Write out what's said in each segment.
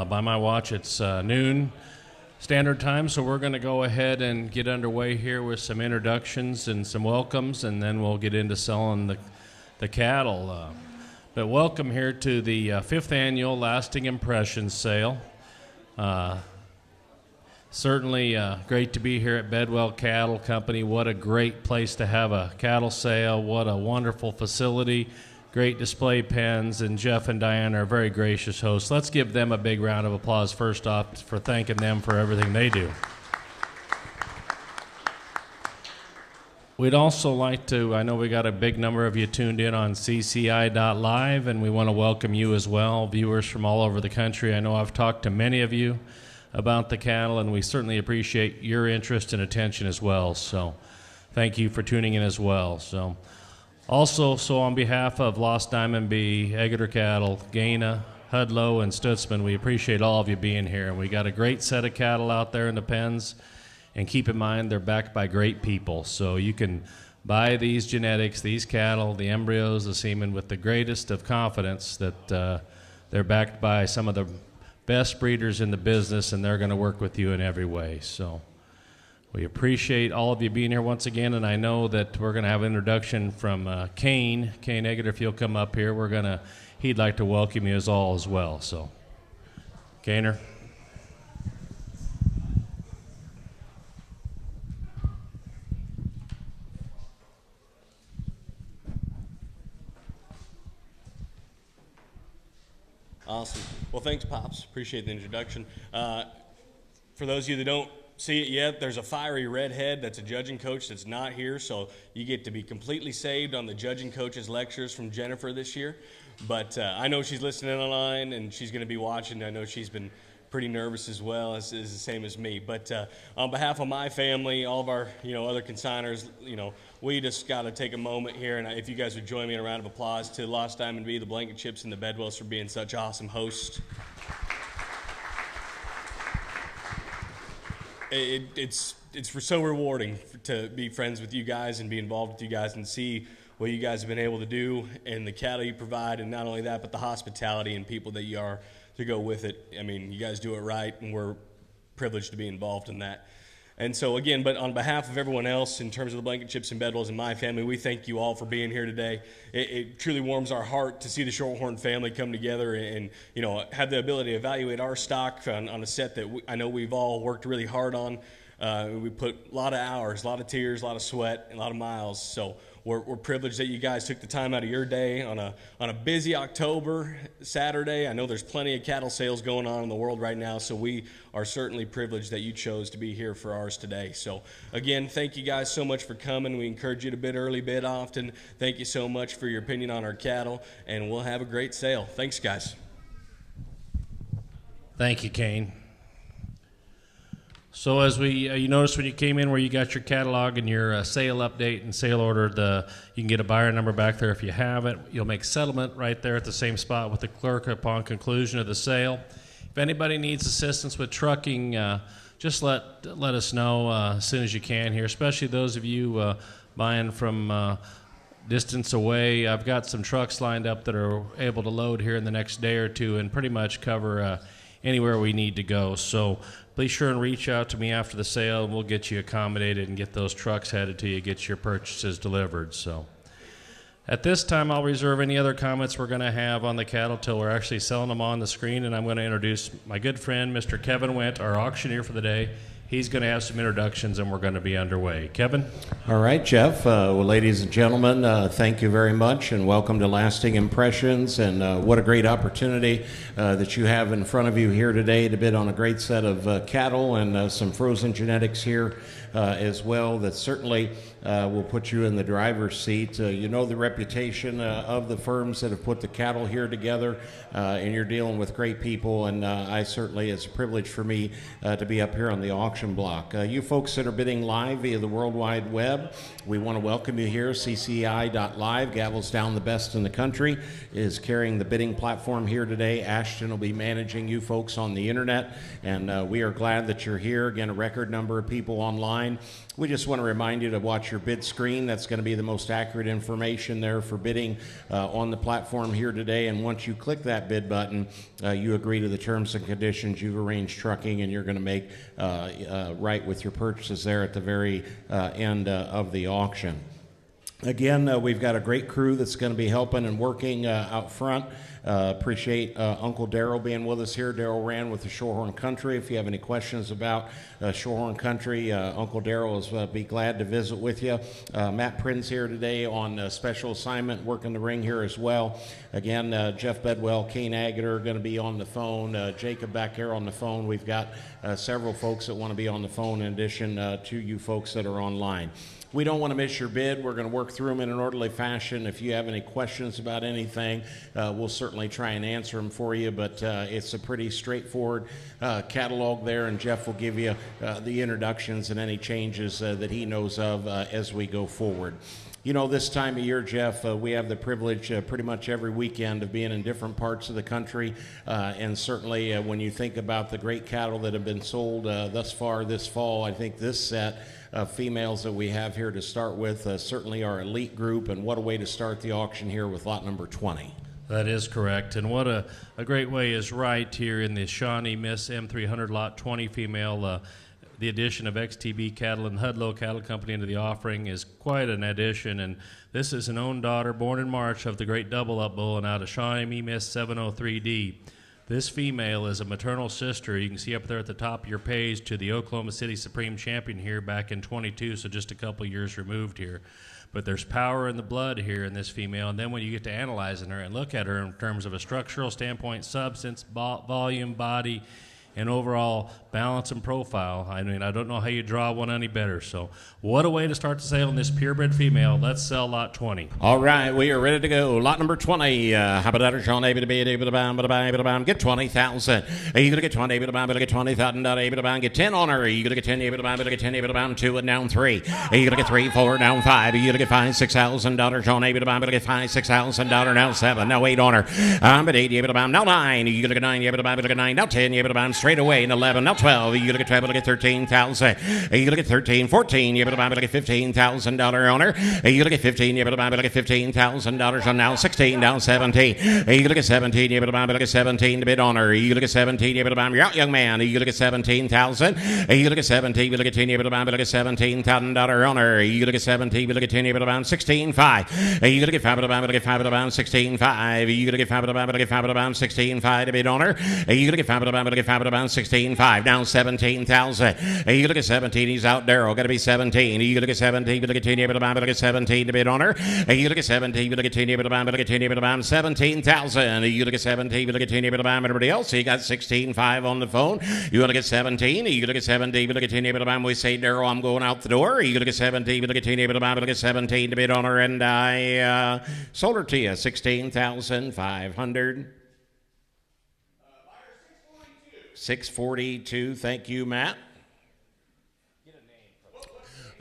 By my watch, it's noon standard time, so we're going to go ahead and get underway here with some introductions and some welcomes, and then we'll get into selling the cattle. But welcome here to the 5th annual Lasting Impressions sale. Certainly great to be here at Bedwell Cattle Company. What a great place to have a cattle sale. What a wonderful facility. Great display pens, and Jeff and Diane are very gracious hosts. Let's give them a big round of applause first off for thanking them for everything they do. We'd also like to, I know we got a big number of you tuned in on CCI.live, and we want to welcome you as well, viewers from all over the country. I know I've talked to many of you about the cattle, and we certainly appreciate your interest and attention as well. So thank you for tuning in as well. Also, on behalf of Lost Diamond Bee, Eggeter Cattle, Gaina, Hudlow, and Stutzman, we appreciate all of you being here. And we got a great set of cattle out there in the pens. And keep in mind, they're backed by great people. So you can buy these genetics, these cattle, the embryos, the semen, with the greatest of confidence that they're backed by some of the best breeders in the business, and they're going to work with you in every way. So we appreciate all of you being here once again, and I know that we're going to have an introduction from Kane Eggeter. If you'll come up here, he'd like to welcome you all as well. So, Kaner. Awesome. Well, thanks, Pops. Appreciate the introduction. For those of you that don't see it yet, there's a fiery redhead that's a judging coach that's not here, so you get to be completely saved on the judging coach's lectures from Jennifer this year. But I know she's listening online, and she's going to be watching. I know she's been pretty nervous as well, as is the same as me. But on behalf of my family, all of our other consigners, we just got to take a moment here, and if you guys would join me in a round of applause to Lost Diamond Bee, the Blanket Chips, and the Bedwells for being such awesome hosts. It's so rewarding to be friends with you guys and be involved with you guys and see what you guys have been able to do and the cattle you provide, and not only that, but the hospitality and people that you are to go with it. I mean, you guys do it right, and we're privileged to be involved in that. And so again, but on behalf of everyone else, in terms of the Blanket Chips and Bedwells and my family, we thank you all for being here today. It truly warms our heart to see the Shorthorn family come together and have the ability to evaluate our stock on a set that I know we've all worked really hard on. We put a lot of hours, a lot of tears, a lot of sweat, and a lot of miles. So we're privileged that you guys took the time out of your day on a busy October Saturday. I know there's plenty of cattle sales going on in the world right now, so we are certainly privileged that you chose to be here for ours today. So again, thank you guys so much for coming. We encourage you to bid early, bid often. Thank you so much for your opinion on our cattle, and we'll have a great sale. Thanks, guys. Thank you, Kane. So as you noticed when you came in where you got your catalog and your sale update and sale order, you can get a buyer number back there if you have it. You'll make settlement right there at the same spot with the clerk upon conclusion of the sale. If anybody needs assistance with trucking, just let us know as soon as you can here, especially those of you buying from distance away. I've got some trucks lined up that are able to load here in the next day or two and pretty much cover anywhere we need to go. So be sure and reach out to me after the sale, and we'll get you accommodated and get those trucks headed to you, get your purchases delivered. So at this time, I'll reserve any other comments we're going to have on the cattle till we're actually selling them on the screen, and I'm going to introduce my good friend, Mr. Kevin Wendt, our auctioneer for the day. He's going to have some introductions, and we're going to be underway. Kevin? All right, Jeff. Well, ladies and gentlemen, thank you very much, and welcome to Lasting Impressions. And what a great opportunity that you have in front of you here today to bid on a great set of cattle and some frozen genetics here as well that certainly will put you in the driver's seat. You know the reputation of the firms that have put the cattle here together, and you're dealing with great people, and I certainly, it's a privilege for me to be up here on the auction block. You folks that are bidding live via the World Wide Web, we want to welcome you here. CCI.live, Gavels Down the Best in the Country, is carrying the bidding platform here today. Ashton will be managing you folks on the internet, and we are glad that you're here. Again, a record number of people online. online. We just want to remind you to watch your bid screen. That's going to be the most accurate information there for bidding on the platform here today. And once you click that bid button, you agree to the terms and conditions. You've arranged trucking, and you're going to make right with your purchases there at the very end of the auction. Again, we've got a great crew that's going to be helping and working out front. Appreciate Uncle Darrell being with us here. Darrell ran with the Shorehorn Country. If you have any questions about Shorehorn Country, Uncle Darrell will be glad to visit with you. Matt Prin's here today on special assignment, working the ring here as well. Again, Jeff Bedwell, Kane Agater are going to be on the phone. Jacob back here on the phone. We've got several folks that want to be on the phone in addition to you folks that are online. We don't want to miss your bid. We're going to work through them in an orderly fashion. If you have any questions about anything, we'll certainly try and answer them for you, but it's a pretty straightforward catalog there, and Jeff will give you the introductions and any changes that he knows of as we go forward. You know, this time of year, Jeff, we have the privilege pretty much every weekend of being in different parts of the country, and certainly when you think about the great cattle that have been sold thus far this fall, I think this set of females that we have here to start with certainly our elite group, and what a way to start the auction here with lot number 20. That is correct, and what a great way is right here in the Shawnee Miss M300 lot 20 female. The addition of XTB Cattle and Hudlow Cattle Company into the offering is quite an addition, and this is an own daughter born in March of the great Double Up Bull and out of Shawnee Miss 703D. This female is a maternal sister, you can see up there at the top of your page, to the Oklahoma City Supreme Champion here back in 22, so just a couple years removed here. But there's power in the blood here in this female, and then when you get to analyzing her and look at her in terms of a structural standpoint, substance, volume, body, and overall balance and profile, I mean, I don't know how you draw one any better. So what a way to start the sale on this purebred female. Let's sell lot 20. All right, we are ready to go. Lot number 20. How about that, Sean? Get 20,000. You gonna get 20? Get 20,000. Get 10 on her. You gonna get 10? Get 10. 2 and down 3. You gonna get 3, 4 down 5. You gonna get $5,000, $6,000. Sean, get $5,000, $6,000. Now 7. Now 8 on her. But 8. Now 9. You gonna get 9? Get 9. Now 10. Straight away. And 11. Now 12. You gonna get 12. Get 13,000. You gonna get 13. 14. You gonna get $15,000 on her. You gonna get 15. You gonna get $15,000 on now 16. Down 17. You gonna get 17. You gonna get 17 to bid on her. You gonna get 17. You gonna you're out, young man. You gonna get 17,000. You gonna get 17. You gonna get 10. You gonna get $17,000 on her. You gonna get 17. You gonna get 10. You gonna 16.5. You gonna get 5. You gonna get 5 about 16.5. You gonna get 5 about 16.5 to bid on her. You gonna get 5 about 16.5. Down 17,000. You gonna get 17. He's out there. Got to be 17. You gonna get 17. You gonna get 10. You gonna get 17 to bid on her. You gonna get 17. You gonna get 10. You gonna get 10. You gonna get 17,000. You gonna get 17. You gonna get 10. You gonna get everybody else. You got 16.5 on the phone. You gonna get 17. You gonna get 17. You gonna get 10. You gonna get we say, Darrell, I'm going out the door. You gonna get 17. You gonna get 10. You gonna get 17 to bid on her, and I sold her to you 16,500. 642. Thank you, Matt.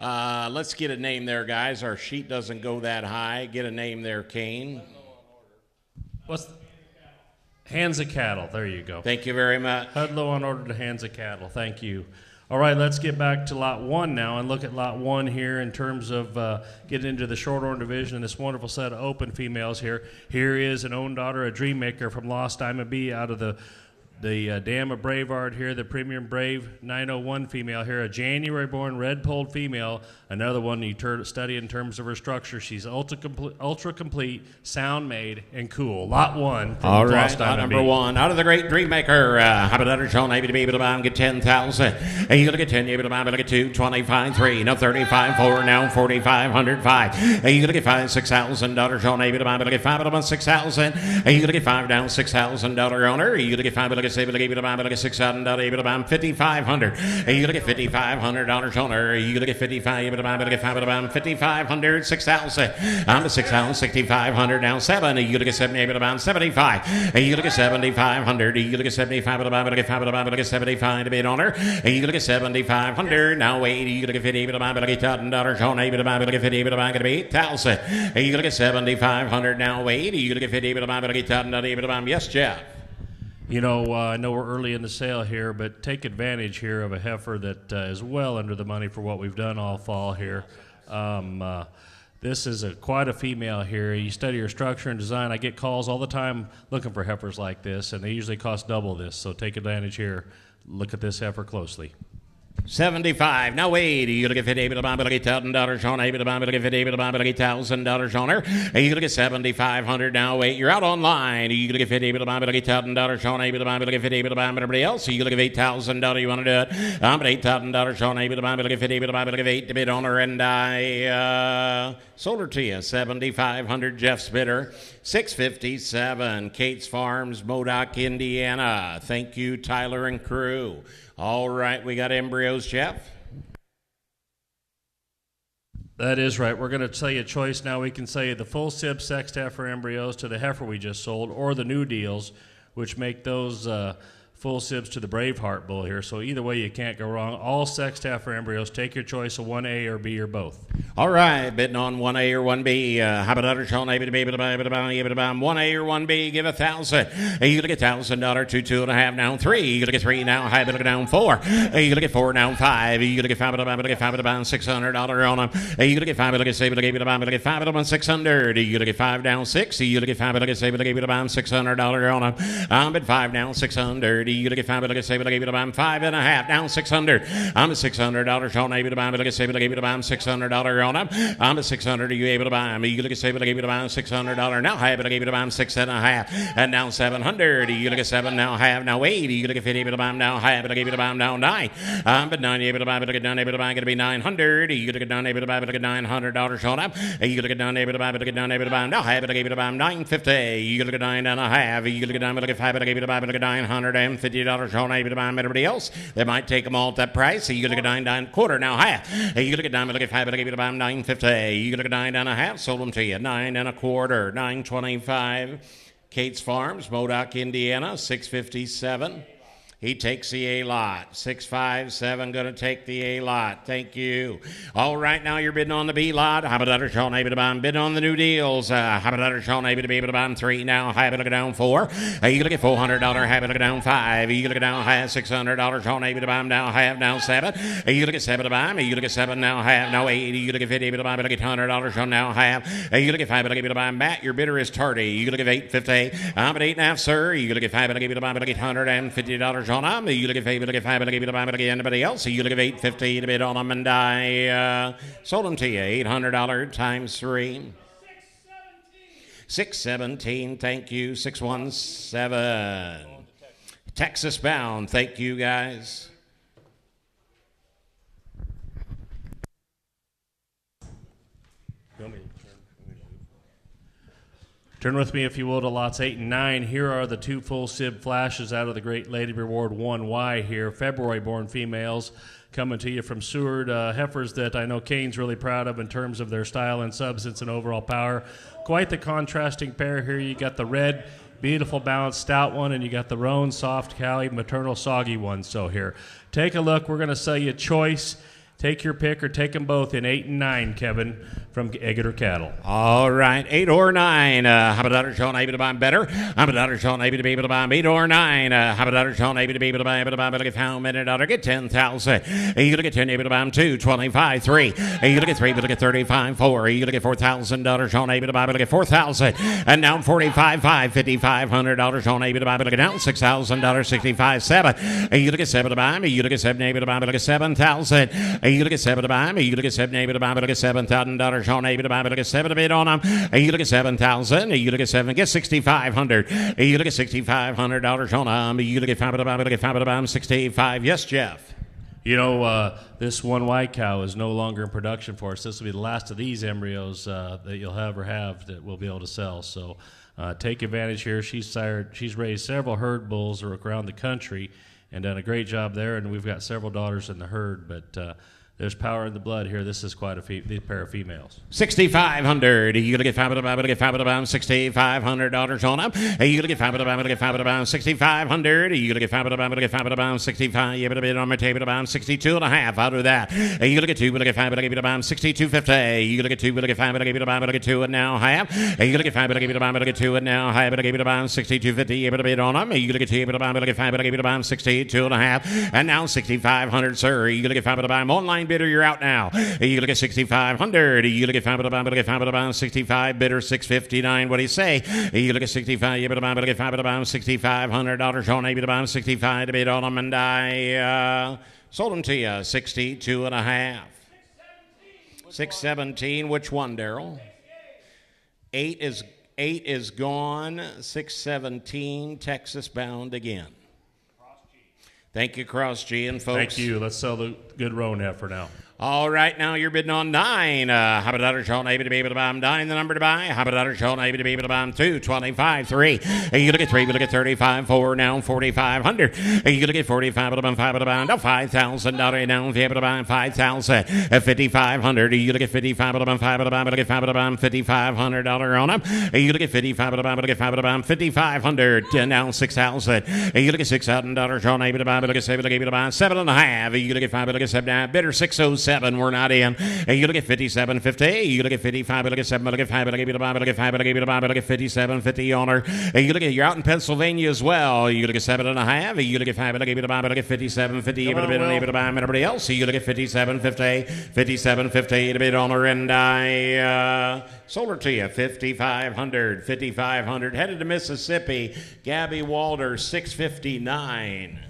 Let's get a name there, guys. Our sheet doesn't go that high. Get a name there, Kane. Hands of Cattle. There you go. Thank you very much. Hudlow on order to Hands of Cattle. Thank you. All right, let's get back to lot 1 now and look at lot 1 here in terms of getting into the Shorthorn division and this wonderful set of open females here. Here is an own daughter, a Dream Maker from Lost Diamond B out of the Dam of Braveheart here, the Premium Brave 901 female here, a January-born red-polled female, another one you study in terms of her structure. She's ultra complete, sound-made, and cool. Lot 1 from all right, Lost lot Diamond number B. 1 out of the Great Dream Maker. How about that, Sean? Maybe to be able to get 10,000. You gonna get 10? You gonna get 2, 25, 3. Now 35, 4. Now 4,500, 5. You gonna get $6,000. Sean, maybe to get 5 about 6,000. You gonna get 5 down $6,000 on her. You gonna get 5 $6,000, $5,500. You gonna get $5,500 on her. You gonna get 55. You gonna get 5,500, 6,000. I'm to 6,000, 6,500 down 7. You gonna get 70, about 75. You gonna get 7,500. You gonna get 75. About get 75 to bid on her. You gonna get 7,500. Now 80. You gonna get 50. About get $1,000 on her. About get 50. About gonna be 8,000. You gonna get 7,500. Now 80. You gonna get 50. About get $1,000. Yes, Jeff. You know, I know we're early in the sale here, but take advantage here of a heifer that is well under the money for what we've done all fall here. This is quite a female here. You study her structure and design. I get calls all the time looking for heifers like this, and they usually cost double this, so take advantage here. Look at this heifer closely. 75. Now wait. You look at $50,000 on her. You look at $50,000 on her. You look at 7,500. Now wait. You're out online. You look at $50,000 on her. You look at $50,000. Everybody else. You look at $8,000. You want to do it? I'm at $8,000 on her. You look at $50,000. Look at 8 to bid on her, and I sold her to you. 7,500. Jeff's bidder. 657. Kate's Farms, Modoc, Indiana. Thank you, Tyler and crew. All right, we got embryos, Jeff. That is right. We're going to tell you a choice now. We can sell you the full sib sexed heifer embryos to the heifer we just sold, or the new deals, which make those full sibs to the Braveheart bull here. So either way, you can't go wrong. All sexed heifer embryos. Take your choice of 1A or B or both. All right, bidding on 1A or 1B. How about others? 1A or 1B, give 1,000. You look at $1,000, 2, 2.5, now 3. You look at 3 now, high, but look down 4. You look at 4 now, 5. You look at 5, $600 on them. You look at 5, look at 7, look at 5, 600. You look at 5 down 6. You look at 5, look at 7, $600 on them. I'm at 5 now, 600. You look at 5, look at 7, look at 5.5 down 600. I'm at $600 on able to buy, look at 7, look at $600 on them. I'm at 600. Are you able to buy them? You look at 7, look at $600 now. High, but I gave it to buy them 6.5, and now 700. You look at 7 now, half now 8. You look at 50 able to buy them now, high, but I gave it to buy them now 9. But 9 able to buy, but look at 9 able to buy, going to be 900. You look at 9 able to buy, but look at $900 on them. You look at 9 able to buy, but look at 9 able to buy them now, high, but I gave it to buy them 950. You look at 9.5. You look at 9, but look at 5, but I gave it to buy, but look at $950 on able to buy them. Everybody else, they might take them all at that price. So you look at 9.25 now, half. You look at 9, but look at 5, but I gave it to buy them 950. You look at 9.5, sold them to you 9.25, 925. Kate's Farms, Modoc, Indiana, 657. He takes the A lot. 657 going to take the A lot. Thank you. All right, now you're bidding on the B lot. How about other Sean able to buy them? Bidding on the new deals. How about other Sean able to be able to buy them 3 now? High look down 4. You look at $400. High look down 5. You look down high $600. Sean able to buy them now. Half now 7. You look at 7 to buy them. You look at 7 now. Half now 8. You look at 50 able to buy them. Look at $100 on now. Half. You look at 5 able to buy them. Matt, your bidder is tardy. You look at 850. I'm at 8.5, sir. You look at 5 able to buy them. Look at $150 on them. You look at 5, look at 5, look at 5, look at anybody else. You look at 850 to bid on them, and I sold them to you. $800 times 3. 617. Thank you. 617. Texas bound. Thank you, guys. Turn with me, if you will, to lots 8 and 9. Here are the 2 full sib flashes out of the Great Lady Reward 1Y here. February-born females coming to you from Seward. Heifers that I know Kane's really proud of in terms of their style and substance and overall power. Quite the contrasting pair here. You got the red, beautiful, balanced, stout one, and you got the roan, soft, cali, maternal, soggy one. So here, take a look. We're going to sell you a choice. Take your pick or take them both in 8 and 9, Kevin, from Eggeter Cattle. All right, 8 or 9. How about others, Sean, able to buy them better? How about others, Sean, able to be able to buy them 8 or 9? How about others, Sean, able to be able to buy them? Look at how many dollar get 10,000. You look at 10, able to buy them 2, 25, 3. You look at 3, but look at 35, 4. You look at $4,000, Sean, able to buy, but look at 4,000. And now 45, 5, $5,500, Sean, able to buy, but look at now $6,000, 65, 7. You look at 7 to buy them. You look at 7, able to buy, but look at 7,000. You look at 7 to buy me. You look at 7 able to buy me. Look at $7,000. Sean able to buy me. Look at 7 to bid on them. You look at 7,000. You look at 7. Get 6,500. You look at $6,500 on them. You look at 5 to buy me. Look at 5 to buy them. 65. Yes, Jeff. You know, this one white cow is no longer in production for us. This will be the last of these embryos that you'll ever have that we'll be able to sell. So take advantage here. She's raised several herd bulls around the country and done a great job there. And we've got several daughters in the herd, but There's power in the blood here. This is quite a pair of females. 6,500. You gonna get $6,500 on them. You gonna get $6,500. 6,500. You gonna get $65. You better bid on my table about 62 and a half. I'll do that. You gonna get $2. You gonna get $5. 62.50. You gonna get $2. You gonna get $5. You gonna get $2 and now half. You gonna get $5. You gonna get $2 and now half. You gonna get 62.50. You better bid on them. You gonna get $2. You gonna get $5. You gonna get 62 and a half. And now 6,500, sir. You gonna get $5. Online bidder, you're out now. You gonna get 6,500. You gonna get $5. 65 bidder 659. What do you say? You gonna get 65. You better get $6,500 on. You better 65 to bid on them, and I sold them to you 62 and a half. 617. Which one, Daryl? 8 is gone. 617. Texas bound again. Thank you, Cross G and folks. Thank you. Let's sell the good roan heifer now. All right, now you're bidding on 9. How about $1 Sean able to be able to buy 9, the number to buy? How about $1 Sean able to be able to buy 2, 25, 3. You look at 3, you look at 35, 4, now 4,500. You look at 45, able to buy 5, able to buy now $5,000 now if you're able to buy 5,000. 5,500. You look at 55, able to buy 5, able to buy, able to get 5, able to buy $5,500 on them. You look at 55, able to buy, able to get 5, able to buy 5,500. Now 6,000. You look at $6,000 Sean able to buy, able to get 7, able to buy 7.5. You look at 5, able to get 7. Bidder 607. We're not in. You look at 57.50. You look at 55. You look at 7. You look at 5. You look at 5. You look at 5. You look at 5. You look at 57.50 on her. You look at you're out in Pennsylvania as well. You look at 7.5. You look at 5. You look at 5. You look at 57.50. You bid on able to buy everybody else. You look at 57.50. 57.50 to bid on her, and I sold her to you 5,500. 5,500 headed to Mississippi. Gabby Walter 659.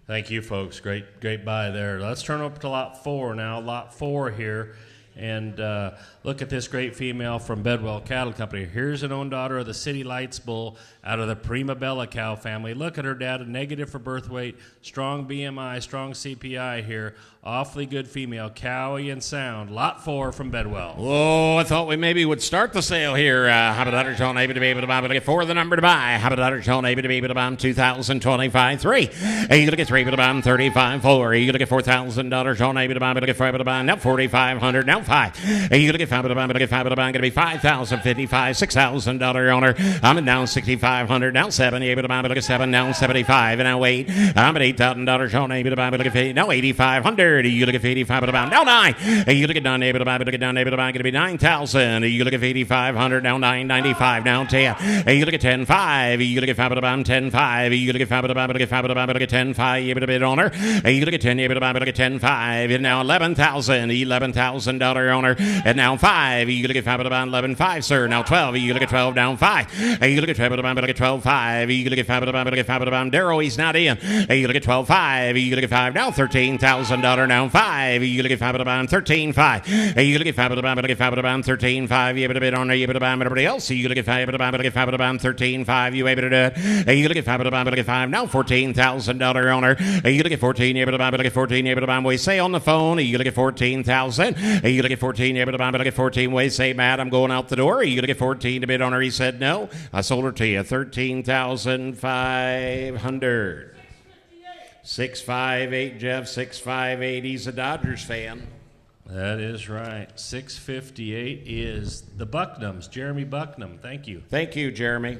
Thank you, folks. Great buy there. Let's turn up to lot 4 now. Lot 4 here. And look at this great female from Bedwell Cattle Company. Here's an own daughter of the City Lights bull out of the Prima Bella cow family. Look at her data, negative for birth weight, strong BMI, strong CPI here. Awfully good female, cowy and sound. Lot 4 from Bedwell. Oh, I thought we maybe would start the sale here. How about $1 Sean able to be able to buy, but to get 4 the number to buy. How about $1 Sean able to be able to buy 2,025 3. You gonna get 3 able to buy 35 4. You gonna get $4,000 Sean able to buy, but to get 4 able to buy now 4,500 now 5. You gonna get 5 able to buy, but to get 5 able to buy gonna be 5,055 $6,000 on her. I'm at now 6,500 now 7. You able to buy, but to get 7 now 75 and now 8. I'm at $8,000 Sean able to buy, but to get 8 now 8,500. You look at 85 about now 9. You look at down able to buy, but look at down able to buy going to be 9,000. You look at 8,500 now 995 now 10. You look at 10.5. You look at 5 about 10.5. You look at 5 about, but look at 5 about, but look at 10.5. You able to bid on her. You look at 10 able to buy, but look at 10.5. And now 11,000. $11,000 on her. And now 5. You look at 5 about 11.5, sir. Now 12. You look at 12 down 5. You look at 12 about, but look at 12.5. You look at 5 about, but look at 5 about Daryl. He's not in. You look at 12.5. You look at 5 now $13,000 now 5. You look at 5 about 13.5. You look at 5 about, but look at 5 about 13.5. You able to bid on her. You able to buy everybody else. You look at 5 about, but look at 5 about 13.5. You able to do it. You look at 5 about, but look at 5 now $14,000 on her. You look at 14. You able to buy, but look at 14. You able to buy. We say on the phone. You look at 14,000. You look at 14. You able to buy, but look at 14. We say, Matt, I'm going out the door. You look at 14 to bid on her. He said no. I sold her to you 13,500. 658, Jeff, 658. He's a Dodgers fan. That is right. 658 is the Bucknums, Jeremy Bucknum. Thank you. Thank you, Jeremy.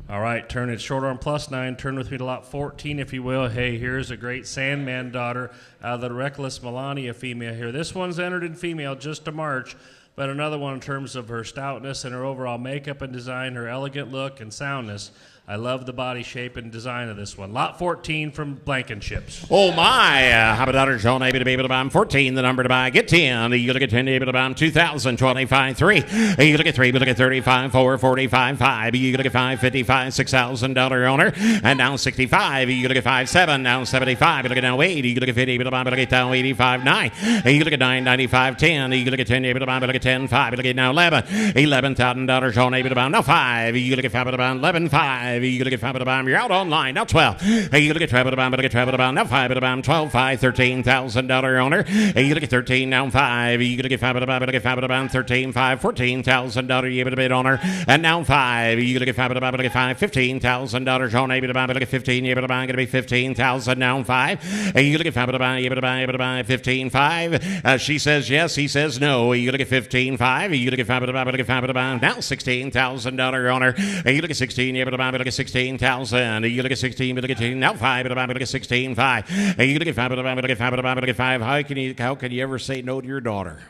All right, turn it short arm plus 9. Turn with me to lot 14, if you will. Hey, here's a great Sandman daughter out of the Reckless Melania female here. This one's entered in female just to March, but another one in terms of her stoutness and her overall makeup and design, her elegant look and soundness. I love the body shape and design of this one. Lot 14 from Blankenships. Oh, my. How about $1 Sean able to be able to buy 14, the number to buy. Get 10. You look at 10, able to buy 2,025 3. You look at 3, but look at 35 4, 45 5. You look at 5, 55 $6,000 on her. And now 65. You look at 5 7, now 75. You look at now 8. You look at 50, able to buy, but look at now 85 9. You look at 9, 95 10. You look at 10, able to buy, but look at 10 5. You look at now 11. $11,000 Sean able to buy now 5. You look at 5, able to buy 11 5. 5. You gotta get 5 at the bottom. You're out online. Now 12. You gotta get 12 at the bottom. Gotta get 12 at the bottom. Now 5 at the bottom. 12, 5, $13,000 owner. You gotta get 13. Now 5. You gotta get 5 at the bottom. Gotta get 5 at the bottom. 13, 5, $14,000. You able to bid owner. And now 5. You gotta get 5 at the bottom. Gotta get 5. $15,000 owner. Able to buy. Gotta get 15. You able to buy. Gotta be 15,000. Now 5. You gotta get 5 at the bottom. You able to buy. Able to buy 15, 5. She says yes. He says no. You gotta get 15, 5. You gotta get 5 at the bottom. Gotta get 5 at the bottom. Now $16,000 owner. You look at 16, you able to buy, look at 16,000. You look at 16, look at 16. Now 5, look at 16, 5. You look at 5, look at 5, look at 5. How can you ever say no to your daughter?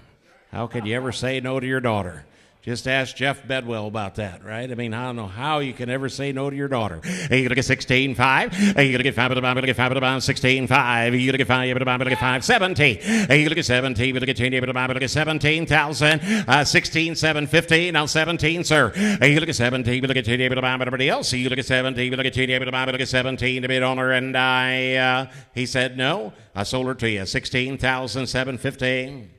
How can you ever say no to your daughter? Just ask Jeff Bedwell about that, right? I mean, I don't know how you can ever say no to your daughter. You look at 16, 5. You look at 5 at the bottom, look at 5 at the bottom, 16, 5. You look at 5, you look at 5, 17. You look at 17, look at 10, you look at 17,000, 16, 7, 15. Now 17, sir. You look at 17, look at 10, you look at everybody else. You look at 17, look at 10, you look at 17 to bid owner, and he said no. I sold her to you, 16,000, 715.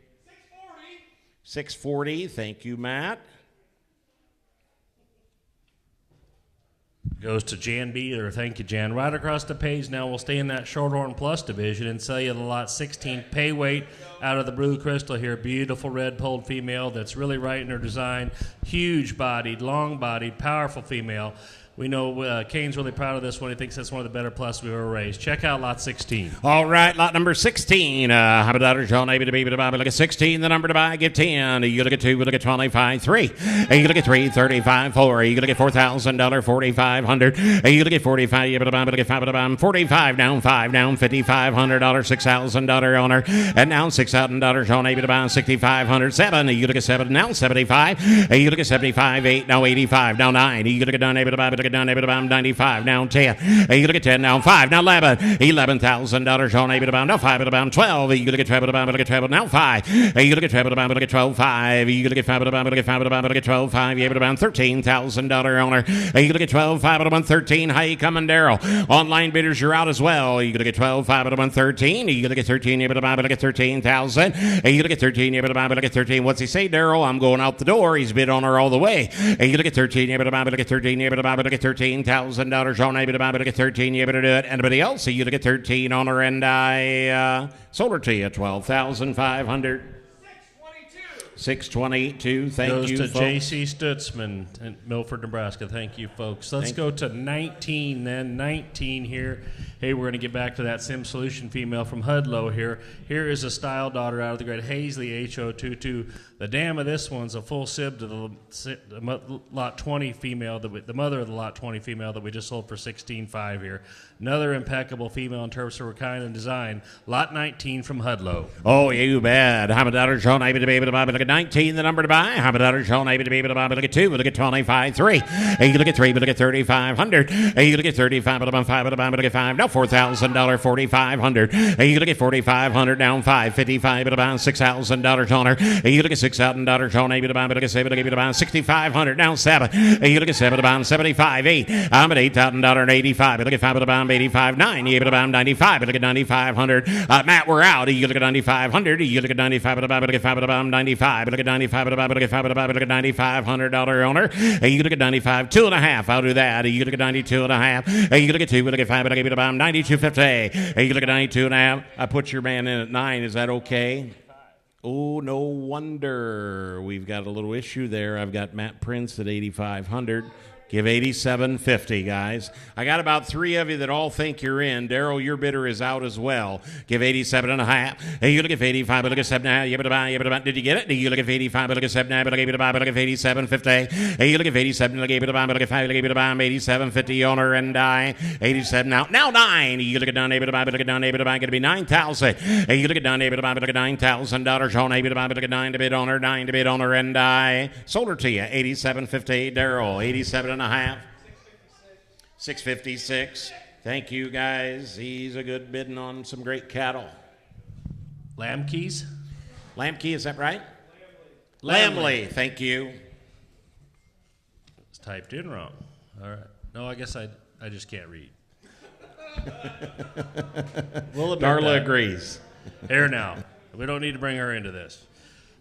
640. Thank you, Matt. Goes to Jan B. Or thank you, Jan. Right across the page now, we'll stay in that Shorthorn Plus division and sell you the lot 16 pay weight out of the Blue Crystal here. Beautiful red-polled female that's really right in her design. Huge-bodied, long-bodied, powerful female. We know Kane's really proud of this one. He thinks that's one of the better plus we've ever raised. Check out lot 16. All right, lot number 16. How about that? John, maybe to be to buy. Look at 16, the number to buy. Give 10. You look at 2. Look at 25. 3. You look at 3. 35. 4. You look at $4,000. 4,500. You look at 45. You look at 5. 45 down. 5 down. $5,500. $6,000 owner. And now $6,000. John, maybe to buy. 6,500. 7. You look at 7. Now 75. You look at 75. 8. Now 85. Now 9. You look at down. Able to buy. Look at down, able to buy 95, now 10. You look at 10, now 5, now 11. $11,000 on able to buy, now 5 at about 12. You look at 12 at about, look at 12, now 5. You look at 12 at about, look at 12, 5. You look at 5 at about, look at 5 at about, look at 12, 5. You able to buy $13,000 owner. You look at 12, 5 at about 13. How you coming, Daryl? Online bidders, you're out as well. You look at 12, 5 at about 13. You look at 13, you able to buy, look at 13,000. You look at 13, you able to buy, look at 13. What's he say, Daryl? I'm going out the door. He's bid on her all the way. You look at 13, you able to buy, look at 13, you able to buy, look at $13,000 on able to buy, look at 13, you able to do it. Anybody else? You look at 13 on her, and I sold her to you, 12,500. 622. Thank you, goes to folks. J.C. Stutzman in Milford, Nebraska. Thank you, folks. Let's go to 19 then. 19 here. Hey, we're going to get back to that Sim Solution female from Hudlow here. Here is a style daughter out of the great Hazley H022. The dam of this one's a full sib to the lot 20 female, the mother of the lot 20 female that we just sold for $16,500 here. Another impeccable female in terms of her kind and design. Lot 19 from Hudlow. Oh, you bet. How about that? Sean, able to be able to buy, look at 19, the number to buy. How about that? Sean, able to be able to buy, look at 2, look at 25, 3. You look at 3, but look at 3,500. You look at 35, but about 5, but look at 5. Now $4,000, 4,500. You look at 4,500, down 5, 55, but about $6,000 on her. You look at $6,000, Sean, able to buy, but look at 7, but look at 6,500, down 7. You look at 7, about 75, 8. I'm at $8,000 and 85, but look at 5, but about 85, 9. You able to buy 95, but look at 9,500. Matt, we're out. You look at 9,500. You look at 95, but look at 5, but about 95, but look at 95, but look at 5, but look at $9,500 owner. You look at 95, 2.5. I'll do that. You look at 92.5. You look at 2, but look at 5, but look at about 92.50. You look at 92.5. I put your man in at 9. Is that okay? Oh, no wonder. We've got a little issue there. I've got Matt Prince at 8,500. Give 87.50, guys. I got about 3 of you that all think you're in. Daryl, your bidder is out as well. Give 87.5. Hey, you look at 85, but look at 7 now. You able to buy, Did you get it? You look at 85, but look at 7 now. But able to buy, but look at 87.50. Hey, you look at 87, look able to buy, but look at 5, able to buy, 87.50 owner and I 87 now. Now 9. You look at down able to buy, but look at down able to buy, going to be 9,000. Hey, you look at down able to buy, but look at $9,000 on able to buy, but look at 9 to bid owner, 9 to bid owner, and I sold her to you 87.50. Daryl 87.5. 656. Thank you, guys. He's a good bidding on some great cattle. Lamkeys? Lamkey, is that right? Lamley. Thank you. It's typed in wrong. All right. No, I guess I just can't read. Darla agrees. Here now. We don't need to bring her into this.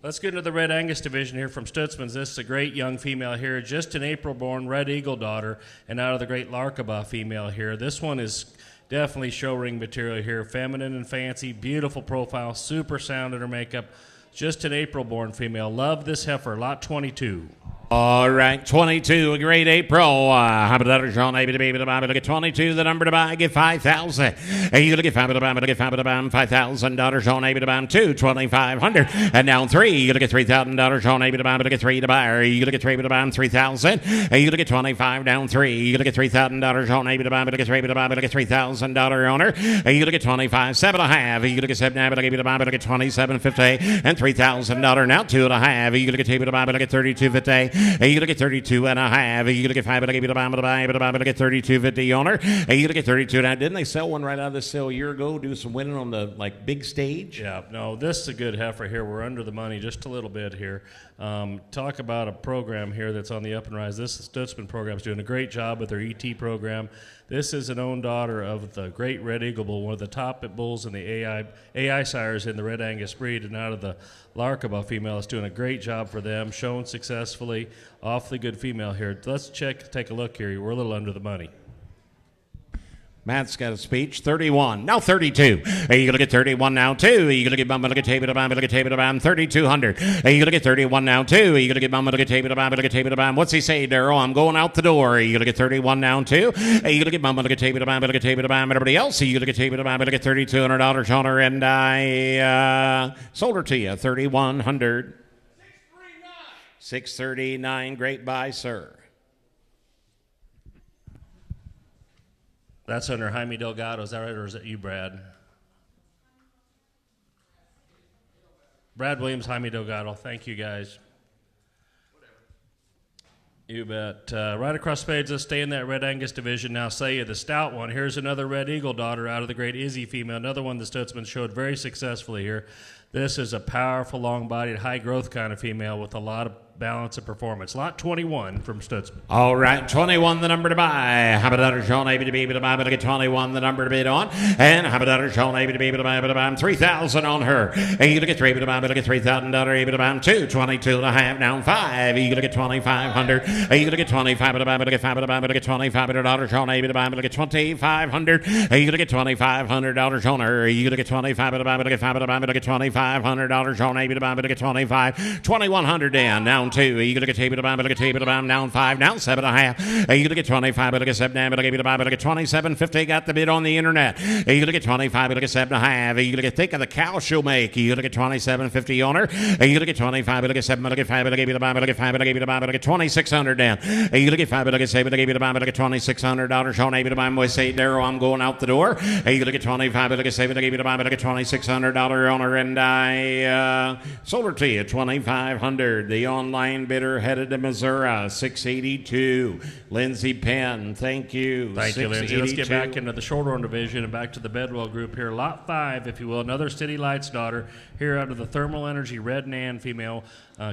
Let's get into the Red Angus division here from Stutzman's. This is a great young female here, just an April-born Red Eagle daughter, and out of the great Larkaba female here. This one is definitely show ring material here, feminine and fancy, beautiful profile, super sound in her makeup. Just an April-born female. Love this heifer, lot 22. All right, 22, a great April. How about that, Sean? Maybe the baby to buy, look at 22, the number to buy, get 5,000. Hey, you look at 5 to buy, look at 5 to buy, $5,000, Sean, maybe to buy, 2, 2,500. And now 3, you look at $3,000, Sean, maybe to buy, look at 3 to buy, you look at 3 to buy, 3,000. Hey, you look at 25, down 3, you look at $3,000, Sean, maybe to buy, look at 3 to buy, look at $3,000 owner. Hey, you look at 25, 7.5, you look at 7, now, but I give you to buy, look at 27.50 and $3,000, now 2.5, you look at 2 to buy, look at 32.50. You look at 32.5. You look at 5, but I give you the buy, but look at 32.50 owner. You look at 32. Now, didn't they sell one right out of the sale a year ago? Do some winning on the big stage? Yeah, no, this is a good heifer here. We're under the money just a little bit here. Talk about a program here that's on the up and rise. This Stutzman program is doing a great job with their ET program. This is an own daughter of the great Red Eagle Bull, one of the top bulls in the AI sires in the Red Angus breed, and out of the Larkaba female is doing a great job for them, shown successfully. Awfully good female here. Let's take a look here. We're a little under the money. Matt's got a speech. 31. Now 32. Hey, you look at 31 now, too. You look at Bumba, look at Tape it look at Tape it 3,200. Hey, you look at 31 now, too. You look at Bumba, look at Tape it look at Tape it What's he say, Daryl? I'm going out the door. You look at 31 now, too. Hey, you look at Bumba, look at Tape it look at Tape it everybody else. You look at Tape it look at $3,200 on her, and I sold her to you. 3,100. 639. Great buy, sir. That's under Jaime Delgado. Is that right, or is it you, Brad? Brad Williams, Jaime Delgado. Thank you, guys. You bet. Right across the page, let's stay in that Red Angus division. Now, say you the stout one. Here's another Red Eagle daughter out of the great Izzy female. Another one the Stutzman showed very successfully here. This is a powerful, long-bodied, high-growth kind of female with a lot of balance and performance. Lot 21 from Stutzman. All right, 21 the number to buy. How about that, Sean? Able to be able to buy, but I get 21 the number to bid on. And how about that, Sean? Able to be able to buy, 3,000 on her. And you look at 3 able to buy, but I get $3,000 able to buy 2, 22.5 down 5. You look at 2,500. You look at 25 but I get 5 but I get $2,500 Sean able to buy, but I get 2,500. You look at $2,500 on her. You look at 25 but I get 5 but I get $2,500 Sean able to buy, but I get 25, 2,100 down. Down 2. You look at table to buy, but I get table to buy, down 5, down 7.5. You look at 25, but I get 7, but I gave you to buy, but I get 27.50. Got the bid on the internet. You look at 25, but I get 7.5. You look at think of the cow she'll make. You look at 27.50 on her. You look at 25, but I get 7, but I get 5, but I gave you to buy, but I get 5, but I gave you to buy, but I get 2,600 down. You look at 5, but I get 7, but I gave you to buy, but I get $2,600. Sean able to buy. I say, Daryl, I'm going out the door. You look at 25, but I get 7, but I gave you to buy, but I get $2,600 on her, and I sold her to you 2,500. The online bidder headed to Missouri, 682. Lindsay Penn, thank you. Thank you, Lindsay. Let's get back into the short horn division and back to the Bedwell group here. Lot 5, if you will, another City Lights daughter here out of the Thermal Energy Red Nan female.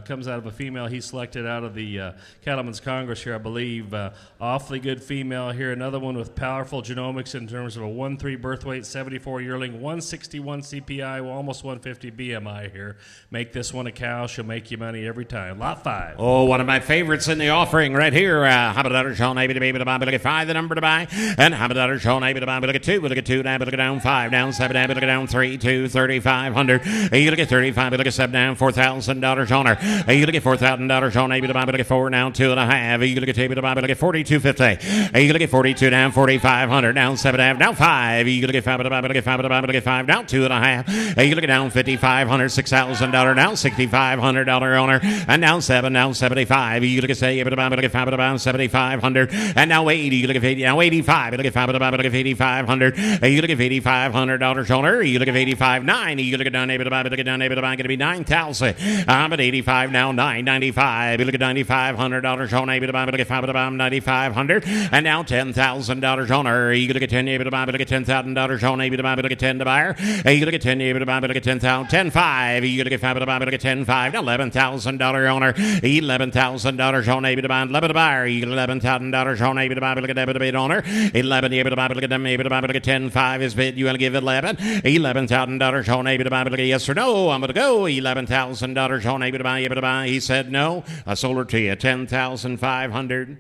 Comes out of a female he selected out of the Cattlemen's Congress here, I believe. Awfully good female here. Another one with powerful genomics in terms of a 1.3 birth weight, 74 yearling, 161 CPI, almost 150 BMI here. Make this one a cow. She'll make you money every time. Lot 5. Oh, one of my favorites in the offering right here. How about that, Sean? Able to be able to buy, but look at 5, the number to buy. And how about that, Sean? Able to buy, but look at 2, but look at 2, down, but look at down 5, down 7, down, but look at down 3, 2, 3,500. You look at 35, but look at 7, down $4,000 on her. You look at $4,000 on able to buy, but look at 4, now 2.5. You look at able to buy, but look at 42.50. You look at 42, down 4,500, down 7.5, down 5. You look at 5, but look at 5, but look at 5, down 2.5. You look at down 5,500, $6,000, down $6,500 on her, and down 7, down 75. You look at say able to buy, but look at 5, but down 7,500, and now 80. You look at 80, now 85. Look at 5, but look at 8,500. You look at $8,500 on her. You look at 85.9. You look at down able to buy, but look at down able to buy, going to be 9,000. But 85 now 995. You look at $9,500 on able to buy, but look at 5, but about 9,500, and now $10,000 on her. You look at 10 able to buy, but look at $10,000 on able to buy, but look at 10 to buy her. You look at 10 able to buy, but look at 10,000, 10.5. You look at 5, but buy, but look at 10.5, now $11,000 on honor. $11,000 on a bit of bond. $11,000 on a bit of bond. Look at that bit honor. 11 able to buy. Look at them able to buy. Look at 10.5 is bid. You want to give 11. $11,000 on a bit of bond. Look at yes or no. I'm going to go. $11,000 on a bit of buy. Able to buy. He said no. I sold her to you. 10,500.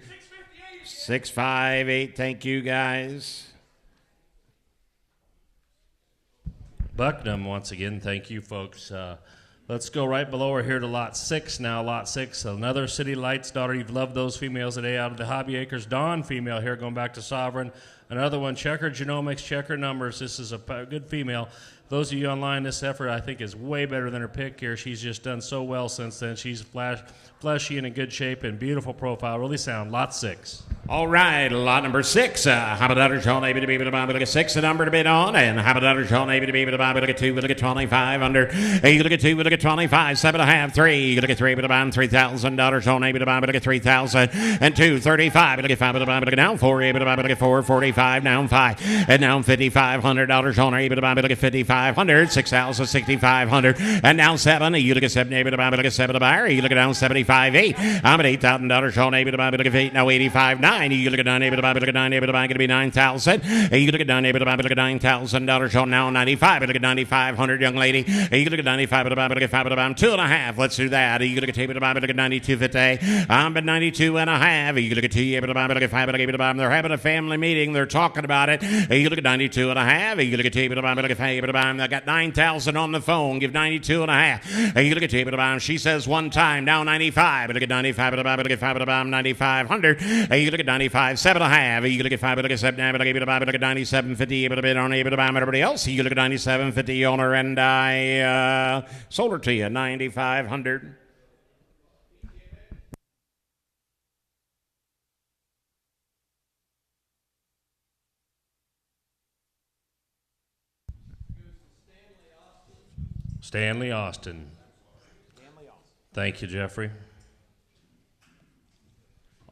658. Thank you guys. Bucknam, once again, thank you, folks. Let's go right below. We're here to Lot 6 now. Lot 6, another City Lights daughter. You've loved those females today out of the Hobby Acres. Dawn female here, going back to Sovereign. Another one, Checker Genomics, Checker Numbers. This is a good female. Those of you online, this effort, I think, is way better than her pick here. She's just done so well since then. She's fleshy and in good shape and beautiful profile. Really sound. Lot 6. All right, lot number 6. How about John able to be able to buy? Look at 6, the number to bid on. And how about John able to be able to buy? Look at 2, look at 25 under. You look at 2, look at 25, 7.5, 3. You look at 3 able to buy $3,000. John able to buy. Look at 3,000 and 2, 35. Look at 5 able to buy. Look at now 4 able to buy. Look at 4, 45. Now 5 and now $5,500. John able to buy. Look at 5,500, 6,000, 6,500 and now 7. You look at 7 able to buy. Look at 7 to buy. You look at down 75, 8. I'm at $8,000. John able to buy. Look at 8 now 85, 9. You look at 9 able to buy. Look at 9 able to buy. Going to be 9,000. You look at 9 able to buy. Look at $9,000. John now 95. Look at 9,500, young lady. You look at 95 able to buy. Look at 5 able to buy. 2.5. Let's do that. You look at 2 able to buy. Look at 92.50. I'm at 92.5. You look at 2 able to buy. Look at 5 able to buy. They're having a family meeting. They're talking about it. You look at 92.5. You look at 2 able to buy. Look at 5 able to buy. I got 9,000 on the phone. Give 92.5. You look at 2 able to buy. She says one time. Now 95. Look at 95 able to buy. Look at 5 able to buy. 9,500. You look at 95. 7.5. You look at 5. Look at 7. Look at 5. Look at 97.50. Able to bid on able to buy. Everybody else. You look at 97.50 on her, and I sold her to you 9,500. Stanley Austin. Thank you, Jeffrey.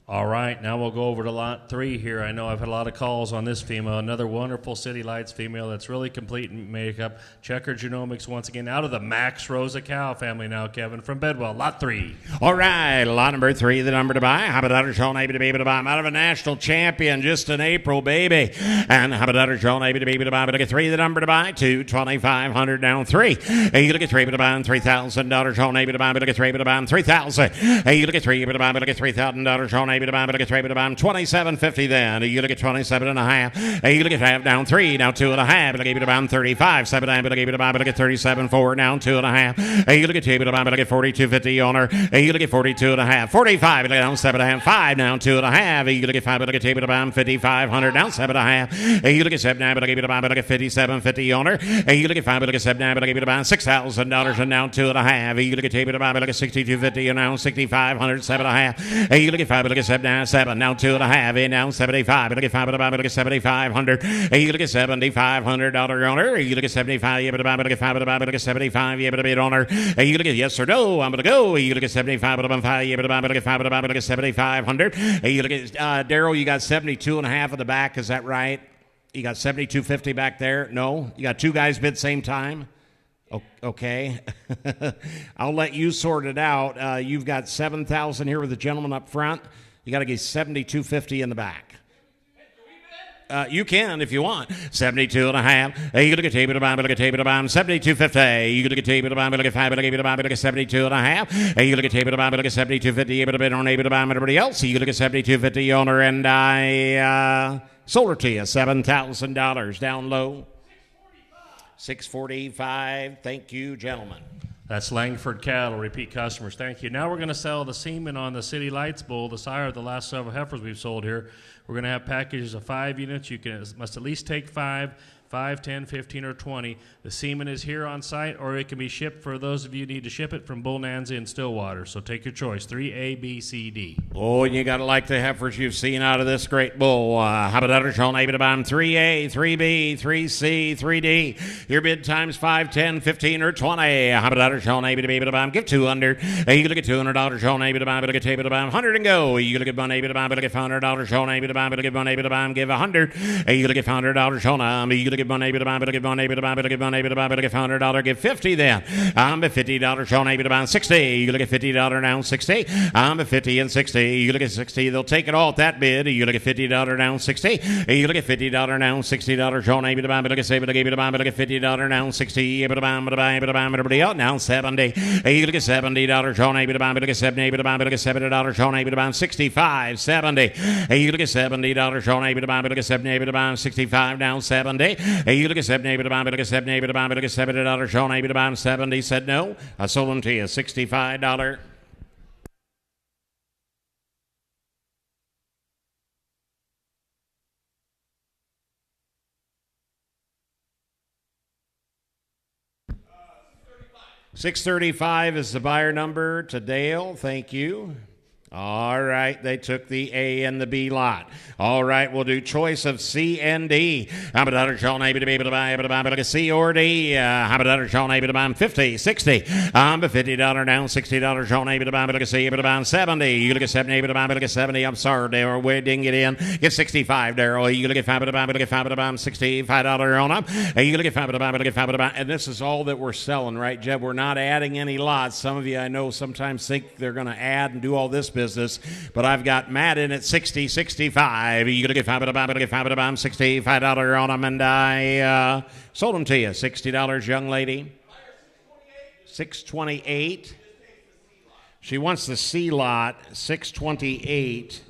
All right, now we'll go over to Lot 3 here. I know I've had a lot of calls on this female. Another wonderful City Lights female that's really complete in makeup. Checker Genomics, once again, out of the Max Rosa Cow family now, Kevin, from Bedwell. Lot 3. All right, lot number 3, the number to buy. How about Sean able to be able to buy? I'm out of a national champion just in April, baby. And how about Sean able to be able to buy? Look at 3, the number to buy. 2, 2,500 down 3. You look at 3 able to buy $3,000. Sean able to buy. Look at 3 able to buy $3,000. You look at 3 able to buy. Look at $3,000. Sean able to buy. Look at 3 able to buy $27.50 then. You look at 27.5. You look at 5 down 3. Now 2.5. Look able to buy 35. 7 able to buy. Look at 37.4. Now 2.5. You look at able to buy. Look at 42.50 on her. You look at 42.5. 45. Look at down 7.5. 5 now 2.5. You look at 5. Look at able to buy 5,500. Down 7.5. You look at 7. Look able to buy. Look at 57.50 on her. You look at 5. Look at 7. Look able to buy $6,000 and now 2.5. You look at able to buy. Look at 62.50 and now 6,500. 7.5. You look at 5. Look at 7. 7 now 2.5. In now 75. Look at 5. Look at 7,500. You look at $7,500 on her. You look at 75. You look at 5. Look at 75. You bid on her. You look at yes or no. I'm going to go. You look at 75. Look at 5. You look at 5. Look at 7,500. You look at Daryl. You got 72.5 at the back. Is that right? You got 72.50 back there. No, you got 2 guys bid same time. Okay. I'll let you sort it out. You've got 7,000 here with the gentleman up front. You got to get 72.50 in the back. You can if you want. 72.5. You look at table to buy, look at table to buy. 72.50. You look at table to buy, look at 5, look at buy, look at 72.5. You look at table to buy, look at 72.50. Able to bid on able to buy everybody else. You look at 72.50 on her, and I sold her to you $7,000 down low. 645. Thank you, gentlemen. That's Langford Cattle, repeat customers. Thank you. Now we're going to sell the semen on the City Lights bull, the sire of the last several heifers we've sold here. We're going to have packages of 5 units. You must at least take 5, 10, 15, or 20. The semen is here on site, or it can be shipped for those of you who need to ship it from Bullnanza in Stillwater. So take your choice, 3A, B, C, D. Oh, and you got to like the heifers you've seen out of this great bull. How about others? Sean able to buy them 3A, 3B, 3C, 3D. Your bid times 5, 10, 15, or 20. How about others? Sean able to be able to buy them? Give 200. You look at $200. Sean able to buy them. Look at able to buy them. 100 and go. You look at one able to buy them. Look at $500. Sean able to buy them. Look at one able to buy them. Give 100. You look at $500. Sean. You look to give one, able to buy, but to give one, able to buy, but to give one, able to buy, but to give $100, give 50 then. I'm at $50, Sean, able to buy 60. You look at $50 down 60. I'm at 50 and 60. You look at 60. They'll take it all at that bid. You look at $50 down 60. You look at $50 down $60. Sean, able to buy, but look at say, but able to buy, but look at $50 down 60. Able to buy, but to buy, but to buy, everybody else now 70. You look at $70. Sean, able to buy, but look at 70. Able to buy, but look at $70. Sean, able to buy 65, 70. You look at $70. Sean, able to buy, but look at 70. Able to buy 65 down 70. You look at 70. Able to buy, but look at 70. Able to buy, but look at $70. Sean, able to buy 70. Said no. I sold them to you $65. $635 is the buyer number to Dale. Thank you. All right, they took the A and the B lot. All right, we'll do choice of C and D. How about Sean, able to be able to buy, but look at C or D. How about Sean, able to buy 50, 60. I'm a $50 down, $60. Sean, able to buy, but look at C, able to buy 70. You look at 70, able to buy, but look at 70. I'm sorry, Daryl, we didn't get in. Get 65, Daryl. You look at 5, but look at 5, but $65 on them. You look at 5, but look at 5, but and this is all that we're selling, right, Jeb? We're not adding any lots. Some of you I know sometimes think they're going to add and do all this business, but I've got Matt in at 60, 65. You gonna get $5, $65 on them, and I sold them to you. $60, young lady. $628. She wants the C lot. $628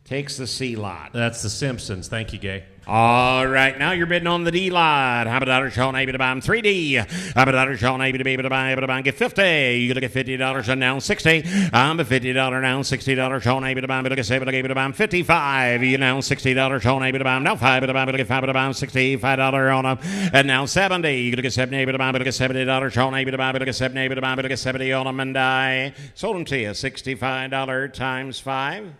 takes the C lot. That's the Simpsons. Thank you, Gay. All right, now you're bidding on the D lot. How about Sean, able to buy them 3D? How about Sean, able to be able to buy, get 50. You look at $50 and down 60. I'm a $50 down, $60. Sean, able to buy, but look at say, but able to buy 55. You now $60. Sean, able to buy now 5, but look at 5, but $65 on them, and now 70. You look at 70, able to buy, but look at $70. Sean, able to buy, but look at 70, able to buy, but look at 70 on them, and I sold them to you. $65 times 5.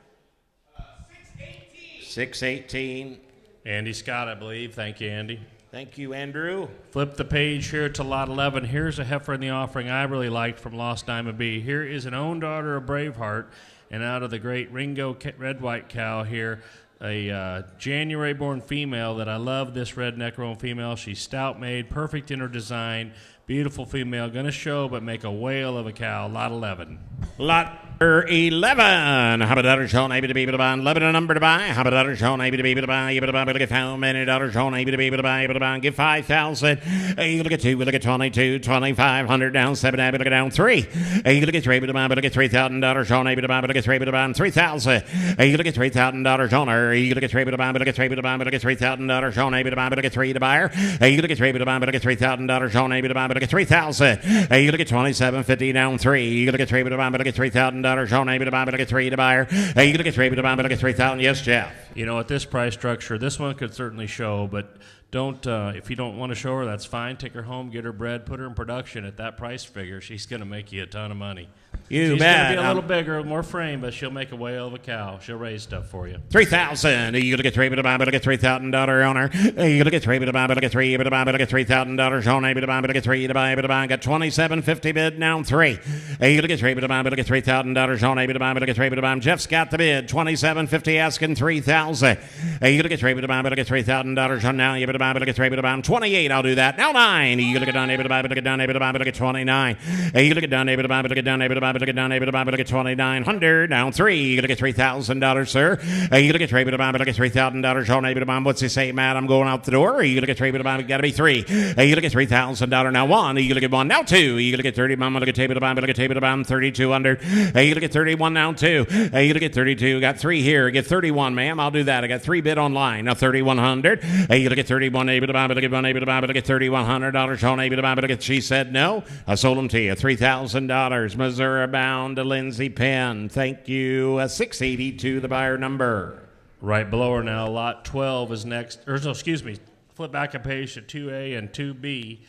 618. Andy Scott, I believe. Thank you, Andy. Thank you, Andrew. Flip the page here to lot 11. Here's a heifer in the offering I really liked from Lost Diamond B. Here is an own daughter of Braveheart, and out of the great Ringo red-white cow here, a January-born female that I love, this redneck-roan female. She's stout-made, perfect in her design, beautiful female, going to show but make a whale of a cow. Lot 11. Lot 11. How about Sean, able to be able to buy 11 a number to buy? How about Sean, able to be able to buy, but look at how many dollars Sean, able to be able to buy, give 5,000. You look at 2, we look at 22, 2,500 down 7, able to look at down 3. You look at 3, able to buy, but look at $3,000 Sean, able to buy, but look at 3, able to buy 3,000. You look at $3,000 on her. You look at 3, able to buy, but look at 3, able to buy, but look at $3,000 Sean, able to buy, but look at 3 to buyer. You look at 3, able to buy, but look at $3,000 Sean, able to buy, but look at 3,000. You look at 2750 down 3. You look at 3, able to buy, but look at $3,000 Sean, able to buy, but look at 3 to buyer. You look at 3, able to buy, but look at 3,000. Yes, Jeff. You know, at this price structure, this one could certainly show, but don't if you don't want to show her, that's fine. Take her home, get her bred, put her in production at that price figure. She's going to make you a ton of money. You She's bet. She's going to be a little bigger, more frame, but she'll make a whale of a cow. She'll raise stuff for you. 3,000. You look at 3, able to buy, but look at $3,000 on her. You look at 3, able to buy, but look at 3, able to buy, but look at $3,000 on, able to buy, but look at 3 to buy, able to buy. Got 2750 bid now 3. You look at 3, able to buy, but look at $3,000 on, able to buy, but look at 3, able to buy. Jeff's got the bid 2750 asking 3,000. You look at 3, able to buy, but look at $3,000 on now. You able to buy, but look at 3, able to buy 28. I'll do that now 9. You look at down, able to buy, but look at down, able to buy, but look at 29. You look at down, able to buy, but look at down, able to buy, but look at down, able to buy, but look at 2,900 down 3. You look at $3,000, sir. You look at 3, able to buy, but look at $3,000 on, able to buy. What's he say, Matt? I'm going out the door. You look at 3, able to buy, but got to be 3. You look at $3,000 now 1. You look at 1 now 2. You look at 30. Mama look at table to buy, but look at table to buy 3,200. You look at 31 now 2. You look at 32. Got 3 here. Get 31, ma'am. I'll do that. I got 3 bid online. Now 3,100. You look at 31 able to buy, but look at 1 able to buy, but look at $3,100 on, able to buy, but look at. She said no. I sold them to you. $3,000. Missouri bound to Lindsay Penn. Thank you. 682 the buyer number. Right below her now, lot 12 is next. Or no, excuse me. Flip back a page to 2A and 2B.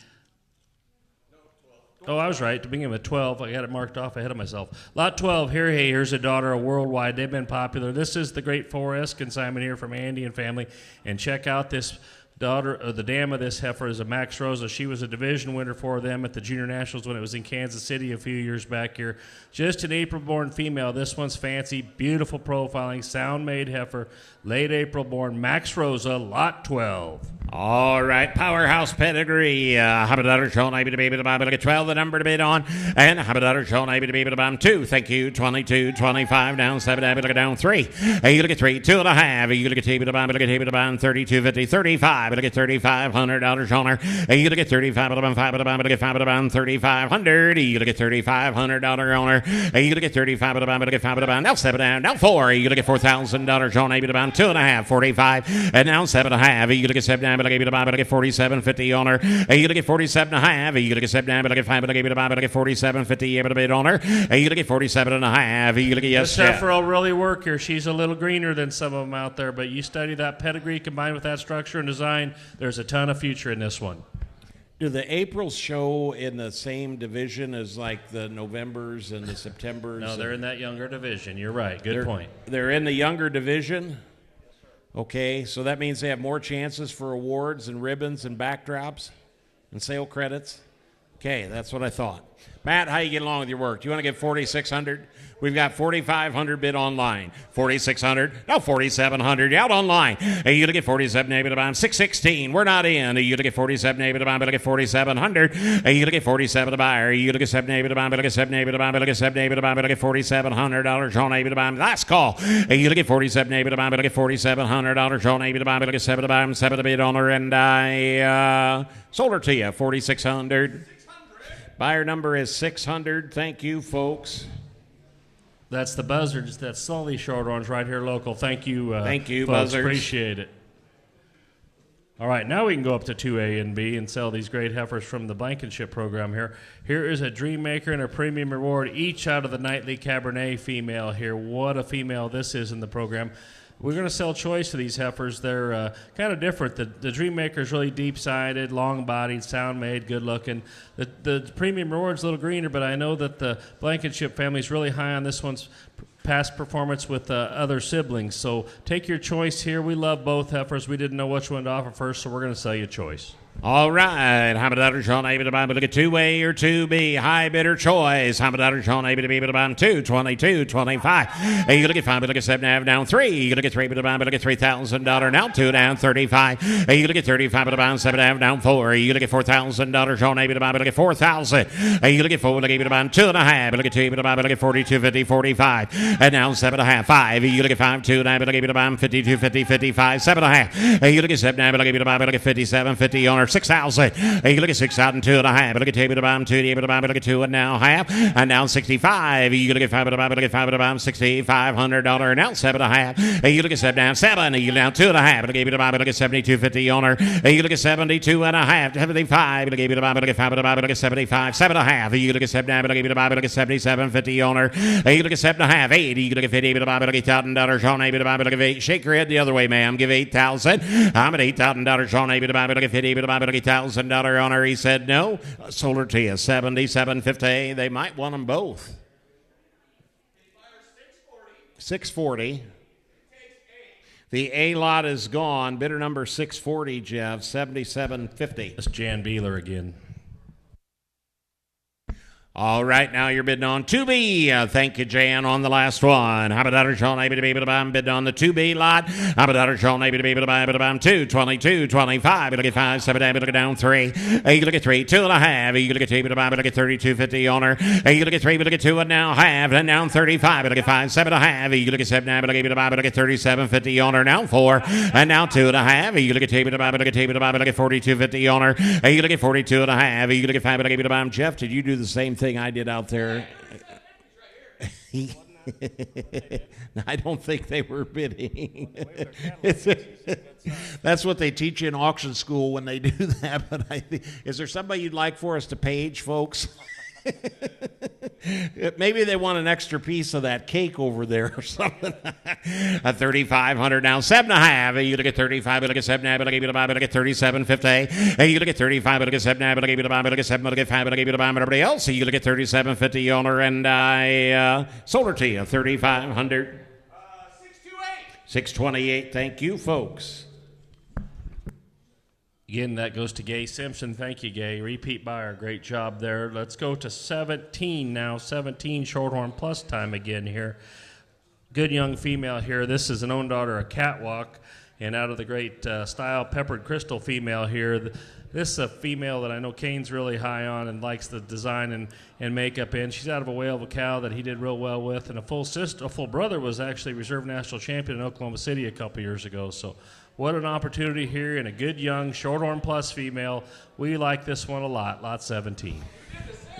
Oh, I was right. To begin with 12, I got it marked off ahead of myself. Lot 12, here's a daughter of Worldwide. They've been popular. This is the Great 4S consignment here from Andy and family. And check out this The dam of this heifer is a Max Rosa. She was a division winner for them at the Junior Nationals when it was in Kansas City a few years back here. Just an April-born female. This one's fancy, beautiful profiling, sound-made heifer, late April-born, Max Rosa, lot 12. All right, powerhouse pedigree. Habadadder shown, I be the baby the Bible, look at 12, the number to bid on. And Habadadder shown, I be the baby the bomb 2. Thank you. 22, 25, down 7, look at down 3. You look at 3, 2.5. You look at TV the bomb, look at TV the bomb 32, 50, 35. Look at $3,500 on her. You look at 35 of the bomb, 5 of the bomb, look at 5 of the bomb, 3,500. You look at $3,500 on her. You look at 35 of the bomb, look at 5 of the bomb. Now 7 down, now 4. You look at $4,000 on maybe the bomb 2.5, 45. And now 7.5. You look at 7 down. But I gave you the Bible, I get 47.50 on her. You look at 47.5. You look at 7 down, but I get 5. But I gave you the Bible, I get 47.50. Able to bid on her. You look at 47.5. You look at yes. This heifer will really work here. She's a little greener than some of them out there, but you study that pedigree combined with that structure and design. There's a ton of future in this one. Do the Aprils show in the same division as like the Novembers and the Septembers? No, they're in that younger division. You're right. Good point. They're in the younger division. Okay, so that means they have more chances for awards and ribbons and backdrops and sale credits. Okay, that's what I thought. Matt, how you get along with your work? Do you want to get 4,600? We've got 4,500 bid online. 4,600. No, 4,700 out online. Hey, you look at 47 maybe to buy 616. We're not in. You look at 47 maybe to buy, but look at 4,700. Hey, you look at 47 to buy. You look at 7 maybe to buy, but look at 7 maybe to buy, but look at 7 maybe to buy, but look at $4,700 on maybe to buy. Last call. Hey, you look at 47 maybe to buy, but look at $4,700 on maybe to buy, but look at 7 to buy, 7 to bid on her, and I sold her to you 4,600. Buyer number is 600. Thank you, folks. That's the buzzards. That's Sully Shorthorns right here local. Thank you. Thank you, folks. buzzards. Appreciate it. All right, now we can go up to 2A and B and sell these great heifers from the Blankenship program here. Here is a Dream Maker and a Premium Reward, each out of the Nightly Cabernet female here. What a female this is in the program. We're going to sell choice to these heifers. They're kind of different. The Dream Maker is really deep-sided, long-bodied, sound-made, good-looking. The Premium Reward's a little greener, but I know that the Blankenship family is really high on this one's past performance with other siblings. So take your choice here. We love both heifers. We didn't know which one to offer first, so we're going to sell you choice. All right. How about that, Sean? Able to buy, but look at 2A or 2B. High bidder choice. How about that, Sean? Able to be able to buy 2, 22, 25. Hey, you look at 5, but look at 7, have down 3. You look at 3, but to buy, but look at $3,000 now 2 down 35. Hey, you look at 35, but to buy 7, have down 4. You look at $4,000. Sean, able to buy, but look at 4,000. Hey, you look at 4, but able to buy 2.5. But look at 2, but to buy, but look at 42, 50, 45. And now 7.5, 5. You look at 5, 2, 9, but look able to buy 52, 50, 55, 7.5. Hey, you look at 7, 9, but look able to buy, but look at 57, 50 on her 6,000. Hey, you look at 6,000, 2.5. Look at table to bomb 2, able to bomb, look at 2 and now half, and now 65. You look at 5 to bomb, look at 5 to bomb, $6,500 now 7.5. Hey, you look at 7 down 7. You now 2.5. Look at bomb, look at 72.50 on her. Hey, you look at 72.5, 75. Look at bomb, look at 5 to bomb, look at 75, 7.5. You look at 7 down, look at bomb, look at 77.50 on her. Hey, you look at 7.5, 80. You look at 50, to bomb, look at $1,000 on able to bomb, look at 8. Shake your head the other way, ma'am. Give 8,000. I'm at $8,000 on able to bomb, look at 50, to bomb, look at $1,000 on her. He said no. Sold her to you 77.50. They might want them both. 640. The A lot is gone. Bidder number 640, Jeff. 77.50. That's Jan Beeler again. All right, now you're bidding on 2B. Thank you, Jan, on the last one. How about that, Sean? Able to be able to buy bid on the 2B lot. How about that, Sean? Able to be able to buy 2, 22, 25. Look at 5, 7, look at down 3. Hey, you look at 3, 2.5. You look at 2, to buy, look at 32.50 on her. Hey, you look at 3, look at 2 and now half, and now 35. Look at 5, 7.5. You look at 7, look at 5, look at 37.50 on her. Now 4, and now 2.5. You look at 2, to buy, look at 2, to buy, look at 42.50 on her. Hey, you look at 42.5. You look at 5, look at 5. Jeff, did you do the same thing I did out there? I don't think they were bidding. That's what they teach you in auction school when they do that. But is there somebody you'd like for us to page, folks? Maybe they want an extra piece of that cake over there or something. A 3,500 now 7.5. You look at 35. Look at 7. But I gave you the buy. But I get 37.50. Hey, you look at 35. But I get 7. But I gave you the buy. But I get 7. But I get 5. But I gave you the buy. But everybody else. You look at 37.50 on her, and I sold her to you 3,500. 628. 628. Thank you, folks. Again, that goes to Gay Simpson. Thank you, Gay. Repeat buyer. Great job there. Let's go to 17 now. 17 Shorthorn Plus time again here. Good young female here. This is an own daughter, a Catwalk. And out of the great style Peppered Crystal female here, this is a female that I know Kane's really high on and likes the design and makeup in. She's out of a whale of a cow that he did real well with. And a full brother was actually reserve national champion in Oklahoma City a couple years ago. So what an opportunity here, and a good young Shorthorn Plus female. We like this one a lot. Lot 17.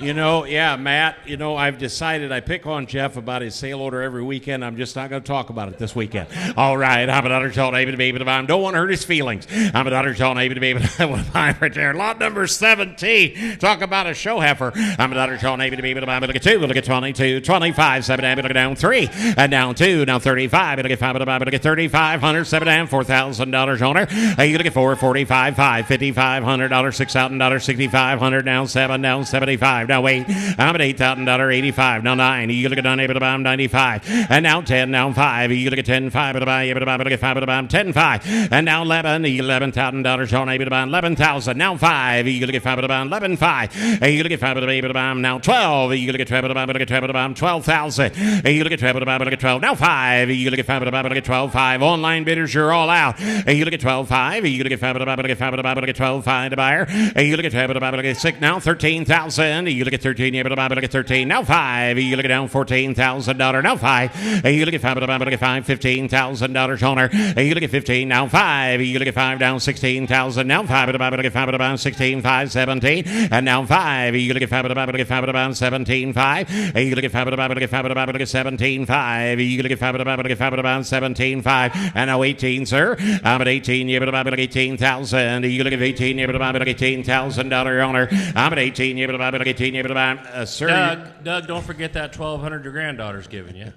Matt, I've decided I pick on Jeff about his sale order every weekend. I'm just not going to talk about it this weekend. All right, I'm a daughter told able to be able to buy him. Don't want to hurt his feelings. I'm a daughter told able to be able to buy him right there. Lot number 17. Talk about a show heifer. I'm a daughter told able to be able to buy him. Look at 2. Look at 22, 25, 7 look at down 3, and down 2, now 35. Look at 5, look at 3,500, 7 down, $4,000 on her. You look at 4, 45, 5, $5,500, $6,000, $6,500, down 7, down 75. Now 8, I'm at $8,000, 85. Now 9, you look at 9, able to buy 95. And now 10, now 5, you look at 10, 5, able to buy, look at 5, able to buy 10, 5. And now 11, $11,000 on able to buy 11,000. Now 5, you look at 5, able to buy 11, 5. You look at 5, able to buy now 12, you look at 12, able to buy 12,000. You look at 12, able to buy 12. Now 5, you look at 5, able to buy 12, 5. Online bidders, you're all out. You look at 12, 5. You look at 5, able to buy 12, 5 to buyer. You look at 12, able to buy 6. Now 13,000. You look at 13, able to buy, look at 13. Now 5, you look at down $14,000. Now 5, you look at 5, able to buy, look at 5, $15,000 on her. You look at 15. Now 5, you look at 5 down 16,000. Now 5, able to buy, look at 5, able to buy 16, 5, 17. And now 5, you look at 5, able to buy, look at 5, able to buy 17, 5. You look at 5, able to buy, look at 5, able to buy, look at 17, 5. You look at 5, able to buy, look at 5, able to buy 17, 5. And now 18, sir. I'm at 18, you able to buy, look at 18,000. You look at 18, you able to buy, look at $18,000 on her. I'm at 18, you able to buy, look at 18, you able to buy, sir. Doug, don't forget that $1,200 your granddaughter's giving you.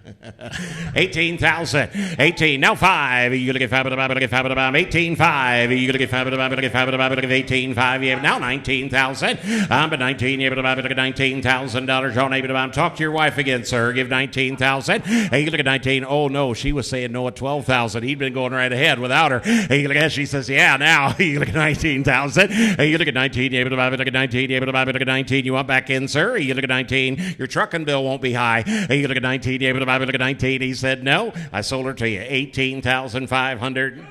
18,000. 18. Now 5. You look at 5, look at 5, look at 18, 5. You look at 5, look at 5, look at 18, 5. You have now 19,000. I'm at 19. You look at $19,000 on able to buy. Talk to your wife again, sir. Give 19,000. Hey, you look at 19. Oh no, she was saying no at 12,000. He'd been going right ahead without her. Hey, you look at. She says, yeah. Now you look at 19,000. Hey, you look at 19. You able to buy. Look at 19. You able to buy. Look at 19. You want back in, sir? You look at 19. Your trucking bill won't be high. Hey, you look at 19. You able to buy. Look at 19. He said no. I sold her to you. 18,500.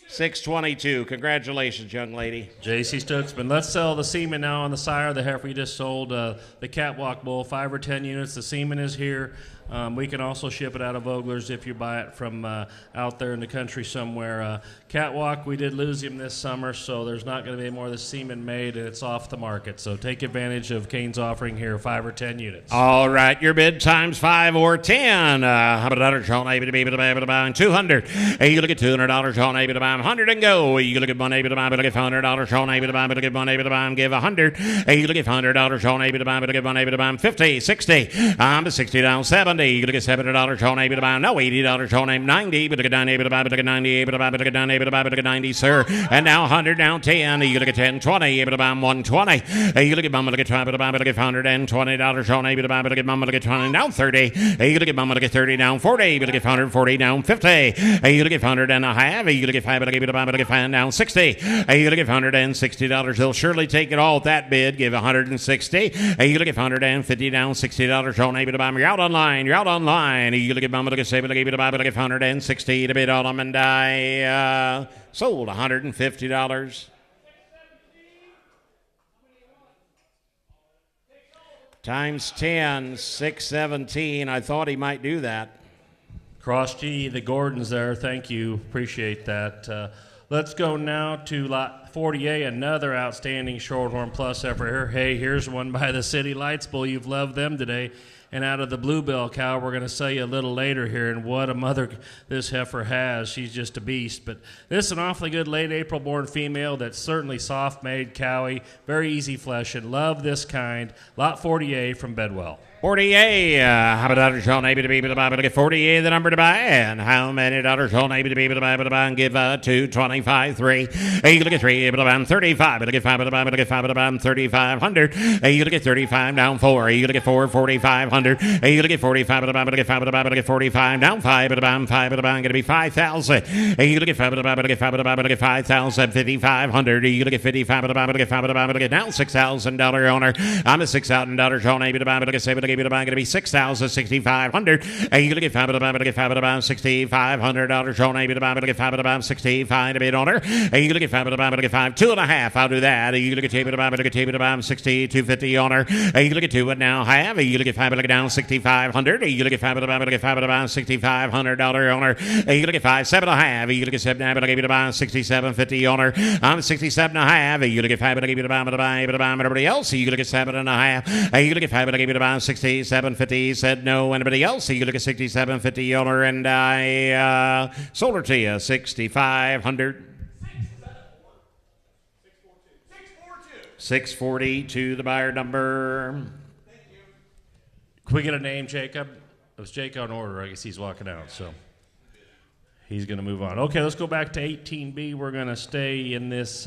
622. Congratulations, young lady. J.C. Stutzman. Let's sell the semen now on the sire of the heifer. We just sold the Catwalk bull, 5 or 10 units. The semen is here. We can also ship it out of Vogler's if you buy it from out there in the country somewhere. Catwalk, we did lose him this summer, so there's not going to be more of the semen made, and it's off the market. So take advantage of Kane's offering here, 5 or 10 units. All right, your bid times 5 or 10. How about $100 able to be able to buy 200? You look at $200 on able to buy 100 and go. You look at one able to buy, but look at $100 on able to buy, but look at one able to buy, give 100. You look at $100 on able to buy, but look at one able to buy 50, 60. I'm to 60 down 70. You look at $70 on able to buy. No, $80 on able 90. But look at 90 able to buy. But look at 90 able to buy. But look at 90 able to buy. But look at 90, sir. And now 100 down 10. You look at 10, 20 able to buy 120. You look at Mama. Look at 20 able to buy. But look at $120 on able to buy. But look at Mama. Look at 20 down 30. You look at Mama. Look at 30 down 40. But look at 140 down 50. You look at 100 and a half. You look at 5. But look at buy. But look at 5 down 60. You look at $160. They'll surely take it all at that bid. Give 160. You look at 150 down $60 on able to buy. You're out online. You're out online. You look at Mama, look at Saber, look at buy, but look at 160 to bid on them, and I sold $150. Times 10, 617. I thought he might do that. Cross G, the Gordons there. Thank you. Appreciate that. Let's go now to lot 48, another outstanding Shorthorn Plus effort here. Hey, here's one by the City Lights Bull. You've loved them today. And out of the Bluebell cow, we're going to sell you a little later here. And what a mother this heifer has. She's just a beast. But this is an awfully good late April born female that's certainly soft-made, cowy, very easy fleshing. Love this kind. Lot 48 from Bedwell. 48. How about dollars on able to be able to buy? But get 48 the number to buy. And how many dollars on able to be able to buy? But buy and give 2, 25, 3. You look at 3 able to buy 35. But get 5 to buy. But get 5 to buy 3,500. You look at 35 down 4. You look at 4, 4,500. $4,500. You look at 45, but I'm going to get 5, but I'm going to get 45. Down 5, but I'm 5, but I'm going to be 5,000. You look at 5, but I'm going to get 5, but I'm going to get 5,000. 5,500. You look at 55, but I'm going to get 5, but I'm going to get down $6,000 owner. I'm a $6,000 owner. But I'm going to get 7, but I'm going to be 6,000, 6,500. You look at 5, but I'm going to get 5, but I'm $6,500 owner. But I'm going to get 5, but I'm 65 to be owner. You look at 5, but I'm going to get 5, 2.5. I'll do that. You look at 2, but I'm going to get 2, but I'm 62.50 owner. You look at 2 and now half. You look at 5, but I'm down 6,500. You look at 5, but I'm going to get 5, but I'm $6,500 owner. You look at 5, 7.5. You look at 7, but I'm going to buy 67.50 owner. I'm 67.5. You look at 5, but I'm going to buy everybody else. You look at 7.5. You look at 5, but I'm going to buy 67.50. Said no. Anybody else? You look at 67.50 owner, and I sold her to you 6,500. 640 to the buyer number. Thank you. Can we get a name, Jacob? It was Jacob in order. I guess he's walking out, so he's going to move on. Okay, let's go back to 18B. We're going to stay in this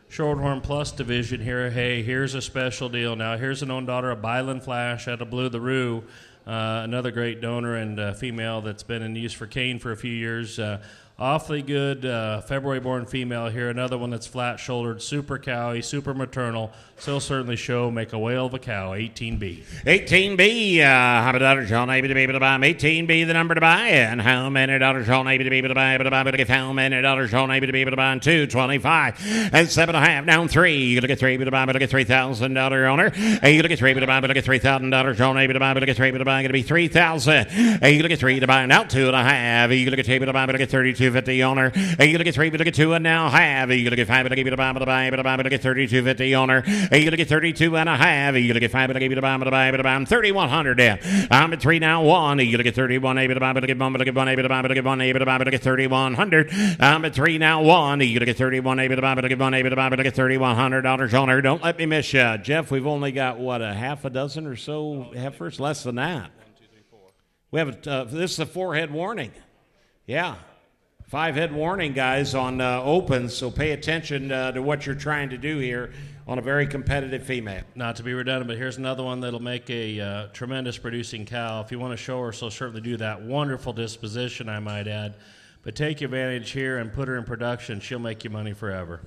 Shorthorn Plus division here. Hey, here's a special deal now. Here's an own daughter of Byland Flash out of Blue the Roo, another great donor and female that's been in use for cane for a few years. Awfully good February-born female here. Another one that's flat-shouldered, super cowy, super maternal. Still certainly show, make a whale of a cow. 18B. 18B. How many dollars y'all able to be able to buy? 18B, the number to buy. And how many dollars y'all able to be able to buy? How many dollars y'all able to be able to buy? 225 and 7.5 down 3. You look at 3 able to buy, but get $3,000 owner. You look at 3 able to buy, but get $3,000 y'all able to buy, but get 3 able to buy, going to be 3,000. You look at 3 to buy now 2.5. You look at 2 able to buy, but get 32.50 owner. You look at 3 but look at 2 and now half. You look at 5 but I give you the buy but I get 32.50 owner. You look at 32.5. You look at 5 but I give you the buy but I 3,100 down. I'm at 3 now 1. You look at 31 able to buy but I get 1 but I get 1 able to buy but I get 1 able to buy but I get 3,100. I'm at 3 now 1. You look at 31 able to buy but I get 1 able to buy but I get $3,100 owner. Don't let me miss you, Jeff. We've only got what, a half a dozen or so heifers, less than that. 1, 2, 3, 4. We have this is a 4-head warning. Yeah. 5-head warning, guys, on opens, so pay attention to what you're trying to do here on a very competitive female. Not to be redundant, but here's another one that'll make a tremendous producing cow. If you want to show her, so certainly do that. Wonderful disposition, I might add. But take advantage here and put her in production. She'll make you money forever.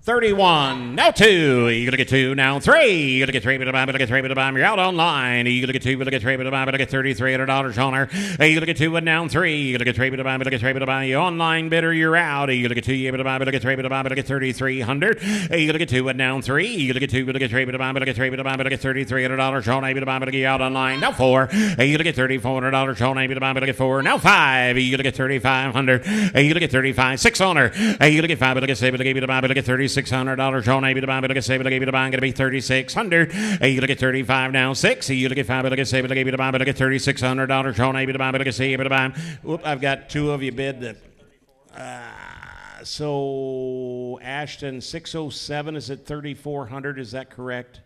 31, now 2. You look at 2, now 3. You look at 3, but I get 3, but you're out online. You look at 2, but I get 3, but I get $3,300 on her. You look at 2 and now 3. You look at 3, but I get 3, but you online bidder, you're out. You look at 2, but I get 3, but I get $3,300. You look at 2 and now 3. You look at 2, but I get 3, but I get 3, but I get $3,300 on her. But you out online. Now 4. You look at $3,400 on her. But I get 4. Now 5. You look at 3,500. You look at 35. 6 on her. You look at 5, but I get 7, but I get $36,600 on able to buy, but I get 7, but I give you the buy, going to be $3,600. You look at 35 now 6. You look at 5, but I get 7, but I give you the buy, but I get $3,600 on able to buy, but I get 7, but I buy. Whoop, I've got 2 of you bid that. So Ashton 607 is at 3,400. Is that correct?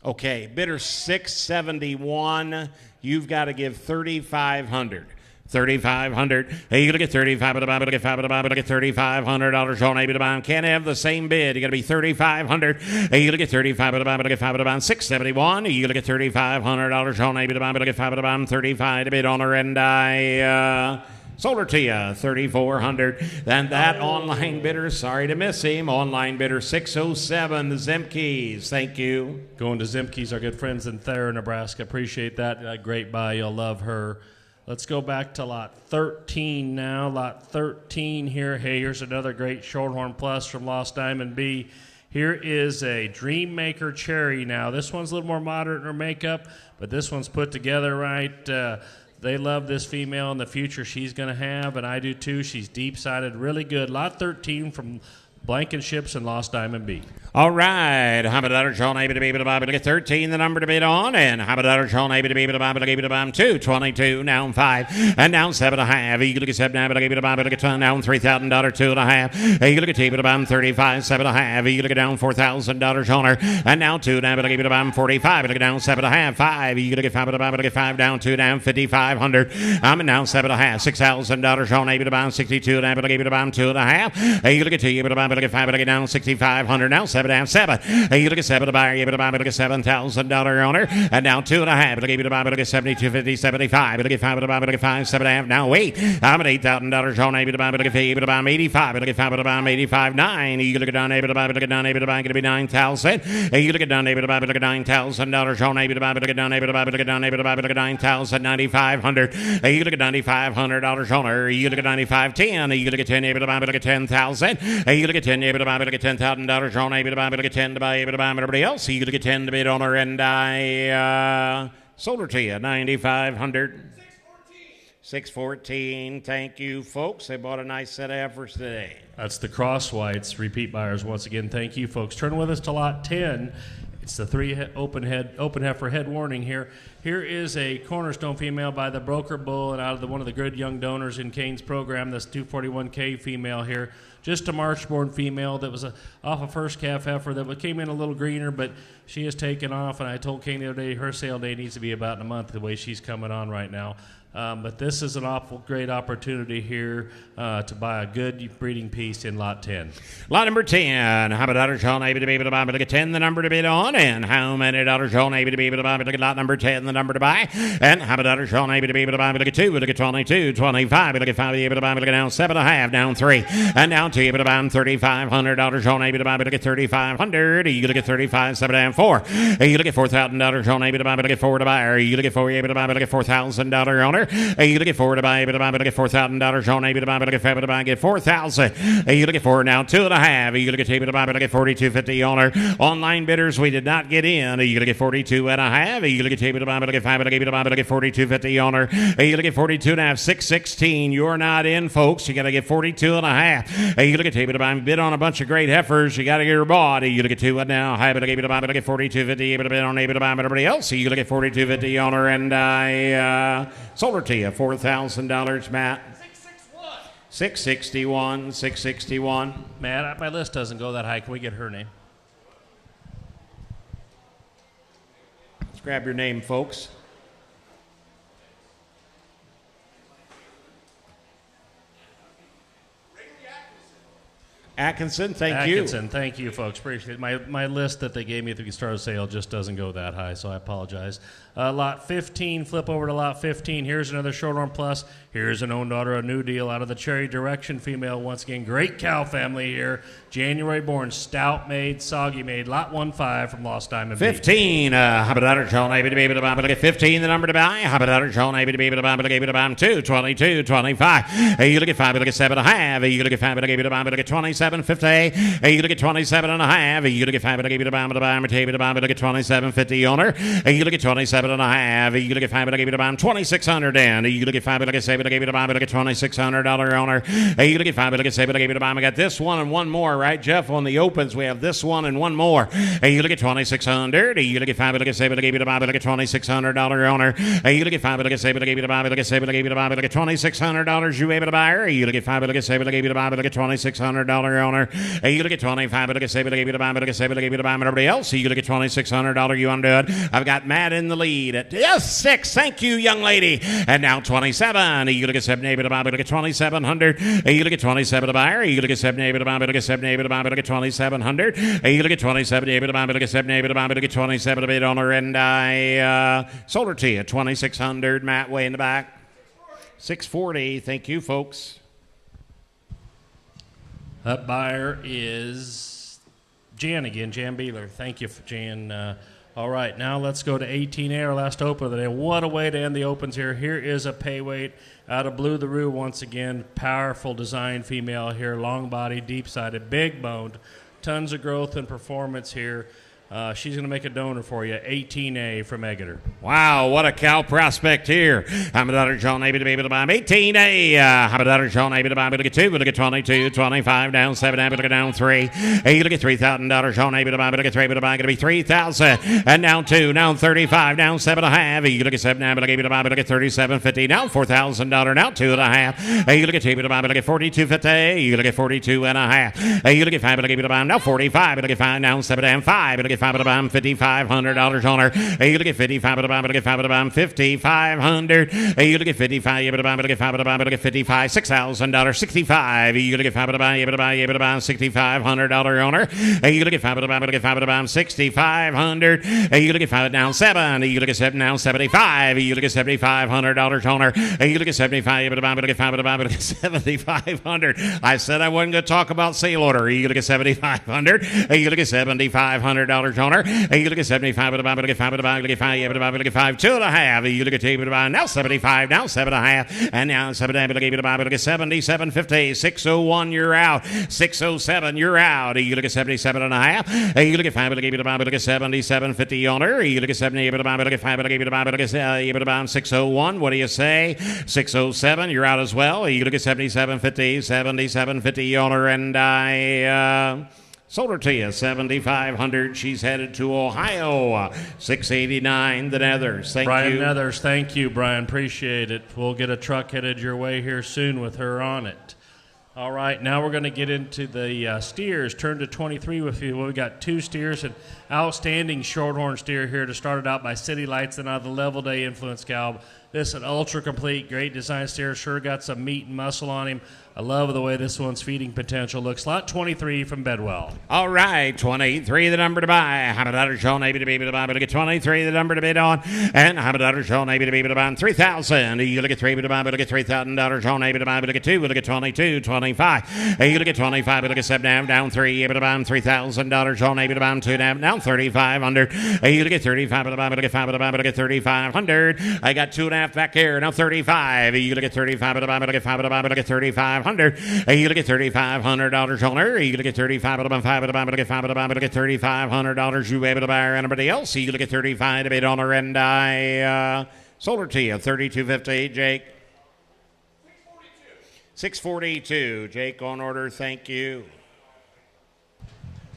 Okay, bidder 671. You've got to give 3,500. 3,500. Hey, you look at 35, but I get 5, but I get $3,500 on able to buy. Can't have the same bid. You got to be 3,500. Hey, you look at 35, but I get 5, but I 671. You look at $3,500 on able to buy, but I get 5, but I'm 35 to bid on her, and I sold her to you 3,400. And that online bidder, sorry to miss him, online bidder 607, the Zemkes. Thank you. Going to Zemkes, our good friends in Thayer, Nebraska. Appreciate that. Great buy. You'll love her. Let's go back to lot 13 now. Lot 13 here. Hey, here's another great Shorthorn Plus from Lost Diamond B. Here is a Dream Maker Cherry now. This one's a little more moderate in her makeup, but this one's put together right. They love this female in the future she's going to have, and I do too. She's deep-sided, really good. Lot 13 from Blankenships and Lost Diamond B. All right. How about that? Sean able to be able to buy, but I get 13, the number to bid on. And how about that? Sean able to be able to buy, but I gave you to buy 2, 22, now 5, and now 7.5. You look at 7 now, but I gave you to buy, but I get down $3,000, 2.5. You look at 2, but I buy 35, 7.5. You look at down $4,000 on her, and now 2 now, but I gave you to buy 45, but I get down 7.5, 5. You look at 5, but I buy, but I get 5 down 2 down 5,500. I'm now 7.5, $6,000 on able to buy 62 now, but I gave you to buy 2.5. You look at 2, but I buy, but look at 5, look at down 6,500. Now 7.5, 7. You look at 7 to buyer, you look at $7,000 owner. And now 2.5, look at 72.50, 75. Look at 5 to buy, look at 5, 7.5. Now 8. I'm at $8,000 on able to buy, look at 85. Look at 5 to buy, 85, 9. You look at down able to buy, look at down able to buy, going to be 9,000. You look at down able to buy, look at $9,000 on able to buy, look at down able to buy, look at down able to buy, look at 9,000, 9,500. You look at $9,500 owner. You look at 95.10. You look at 10 able to buy, look at 10,000. You look at 10 able to buy, look at $10,000 on able to buy, look at 10 to buy, able to buy everybody else. You look at 10 to bid owner, and I sold her to you 9,500. 614. Thank you, folks. They bought a nice set of efforts today. That's the cross whites. Repeat buyers once again. Thank you, folks. Turn with us to lot 10. It's the open heifer head warning here. Here is a cornerstone female by the broker bull and out of one of the good young donors in Kane's program. This 241K female here. Just a March-born female that was off a first calf heifer that came in a little greener, but she has taken off. And I told Kane the other day her sale day needs to be about in a month the way she's coming on right now. But this is an awful great opportunity here to buy a good breeding piece in lot 10. Lot number 10. How about $1 able to be able to buy? Look at 10, the number to bid on. And how many dollars able to be able to buy? Look at lot number 10, the number to buy. And how about $1 able to be able to buy? Look at 2. Look at 22, 25. Look at 5 able to buy. Look at down 7.5, down 3. And down 2 able to buy $3,500 able to buy. Look at 3,500. You look at 35, 7.5, 4. You look at $4,000 able to buy. Look at 4 to buy. You look at 4 able to buy. Look at $4,000 owner. You look at 4 to buy, able to buy, look at $4,000 on able to buy, look at 5 to buy, get 4,000. You look at 4 now, 2.5. You look at able to buy, look at 42.50 owner. Online bidders, we did not get in. You look at 42.5. You look at able to buy, look at 5 to able to buy, look at 42.50 owner. You look at 42.5, 616. You're not in, folks. You got to get 42.5. You look at able to buy, bid on a bunch of great heifers. You got to get her bought. You look at 2 now, able to buy, look at 42.50, able to bid on able to buy, everybody else. You look at 42.50 owner, and I sold her to you. $4,000, Matt. 661. 661. Matt, my list doesn't go that high. Can we get her name? Let's grab your name, folks. Atkinson, thank you. Atkinson, thank you, folks. Appreciate it. My list that they gave me at the start of sale just doesn't go that high, so I apologize. Lot 15, flip over to lot 15. Here's another short arm plus. Here's an own daughter, a new deal out of the Cherry Direction female. Once again, great cow family here. January born, stout made, soggy made. Lot 15 from Lost Diamond 15. How about John able to be able to buy? Look at 15, the number to buy. How about John able to be able to buy? Look able to buy 2, 22, 25. You look at 5, look at 7.5. You look at 5, look able to buy. Look at 27.50. You look at 27.5. You look at 5, look able to buy. Look at 27.50 owner. You look at 27.5. You look at 5, look able to buy 2,600. And you look at 5, look at 7, look able to buy. Look at $2,600 owner. You look at 5, look at 7, look able to buy. I got this one and one more, right, Jeff? On the opens, we have this one and one more. You look at 2,600. You look at 5, look at 7, look able to buy. Look at $2,600 owner. You look at 5, look at 7, look able to buy. Look at 7, look able to buy. Look at $2,600 you able to buy. You look at 5, look at 7, look able to buy. Look at $2,600 owner. You look at 25, look at 7, look able to buy. Look at 7, look able to buy. Everybody else, you look at $2,600. You want to do it? I've got Matt in the lead at 6. Thank you, young lady. And now 27. You look at 7 able to buy. Look at 2,700. You look at 27 to buy. You look at 7 able to buy. Look at 7 able to buy. Look at 2,700. You look at 27 able to buy. Look at 7 able to buy. Look at 27 to bid on her, and I sold her to you 2,600. Matt way in the back. 640. Thank you, folks. That buyer is Jan again, Jan Beeler. Thank you, Jan. All right, now let's go to 18A, our last open of the day. What a way to end the opens here. Here is a pay weight out of Blue the Roo once again. Powerful design female here, long body, deep-sided, big boned. Tons of growth and performance here. She's going to make a donor for you, 18A from Eggeter. Wow, what a cow prospect here. How about John able to be able to buy him? 18A. How about John able to buy him? Look at 2. Look at 22, 25, down 7. Look at down 3. You look at $3,000. John able to buy him. Look at 3 able to buy. Going to be 3,000. And down 2, down 35, down 7.5. You look at 7. Look able to buy. Look at 37.50. Down $4,000. Now 2.5. You look at 2 able to buy. Look at 42.50. You look at 42.5. You look at 5. Look able to buy. Now 45. Look at 5. Down 7 and 5. Look at $5,500 owner. You look at $5,500. You look at $55. $6,000. 65. You look at $6,500 owner. You look at $6,500. You look at $5 down 7. You look at $7 down 75. You look at $7,500 owner. You look at $7,500. I said I wasn't going to talk about sale order. You look at $7,500. You look at $7,500 owner. You look at $75. Look at 5, 2.5. You look at now 75, now 7.5, and now 7. Look at 77.50. 601, you're out. 607, you're out. You look at 77.5. You look at 5. Look at 77.50 owner. You look at 70. Look at 5. Look at 601. What do you say? 607, you're out as well. You look at 77.50. 77.50 owner, and I sold her to you, $7,500. She's headed to Ohio. $689, the Nethers. Thank Brian you. Nethers, thank you, Brian. Appreciate it. We'll get a truck headed your way here soon with her on it. All right, now we're going to get into the steers. Turn to 23 with you. Well, we got 2 steers, an outstanding shorthorn steer here to start it out by City Lights and out of the Level Day Influence Cow. This is an ultra complete, great design steer. Sure got some meat and muscle on him. I love the way this one's feeding potential looks. Lot 23 from Bedwell. All right, 23, the number to buy. $100 shown, maybe to be able to buy, but look at 23, the number to bid on. And $100 shown, maybe to be able to buy on 3,000. You look at 3, but to buy, but look at $3,000 shown, maybe to buy, but look at 2, but look at 22, 25. You look at 25, but look at 7, down 3, able to buy on $3,000 shown, maybe to buy on 2, down 3,500. You look at 35, but to buy, but look at 5, but to buy, but look at 3,500. I got 2.5 back here, now 35. You look at 35, but to buy, but look at 5, but to buy, but look at 3,500. You look at $3,500 owner. You look at 35, but to buy, but look at 5, but to buy, but look at $3,500. You able to buy or anybody else? You look at 35 to bid owner, and I sold her to you, $32.50, Jake. 642, Jake on order. Thank you.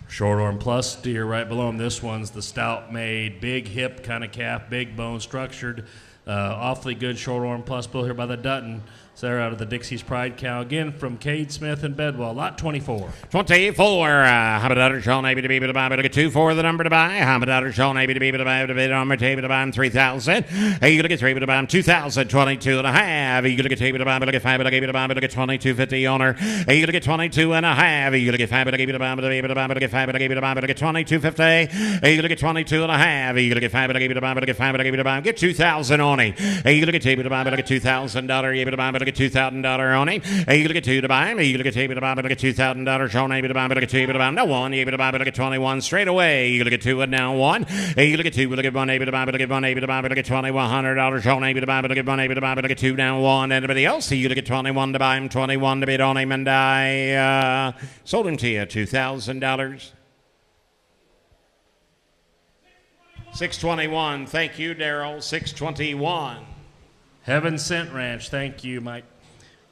Shorthorn Plus steer right below him. This one's the stout made, big hip kind of calf, big bone structured. Awfully good Shorthorn Plus bull here by the Dutton. So they're out of the Dixie's Pride cow. Again, from Cade Smith and Bedwell. Lot 24. 24. $100 shown, able to be able to buy, but look at 2 for the number to buy. $100 shown, able to be able to buy, bid on my table to buy 3,000. You look at 3, but to buy 2,000, 22.5. You look at table to buy, but look at 5, but look at buy, but look at 22.50 owner. You look at 22.5. You look at 5, but look at buy, but look at 5, but look at 5, but look at 22.50. You look at 22.5. You look at 5, but look at buy, but look at 5, but look at buy, get 2,000 on him. You look at table to buy, but look at $2,000. Able to buy, but look at $2,000 on him. You look at 2 to buy him. You look at table to buy, but look at $2,000 shown. Able to buy, but look at 2, able to buy no 1. Able to buy, but look at 21 straight away. You look at 2 and now 1. You look at 2, but look at 1. Able to buy, but look at 1. Able to buy, but look at $2,100 shown. Able to buy, but look at 1. Able to buy, but look at 2 down 1. Anybody else? You look at 21 to buy him, 21 to bid on him, and I sold him to you, $2,000. 621. Thank you, Daryl. 621. Heaven Sent Ranch. Thank you, Mike.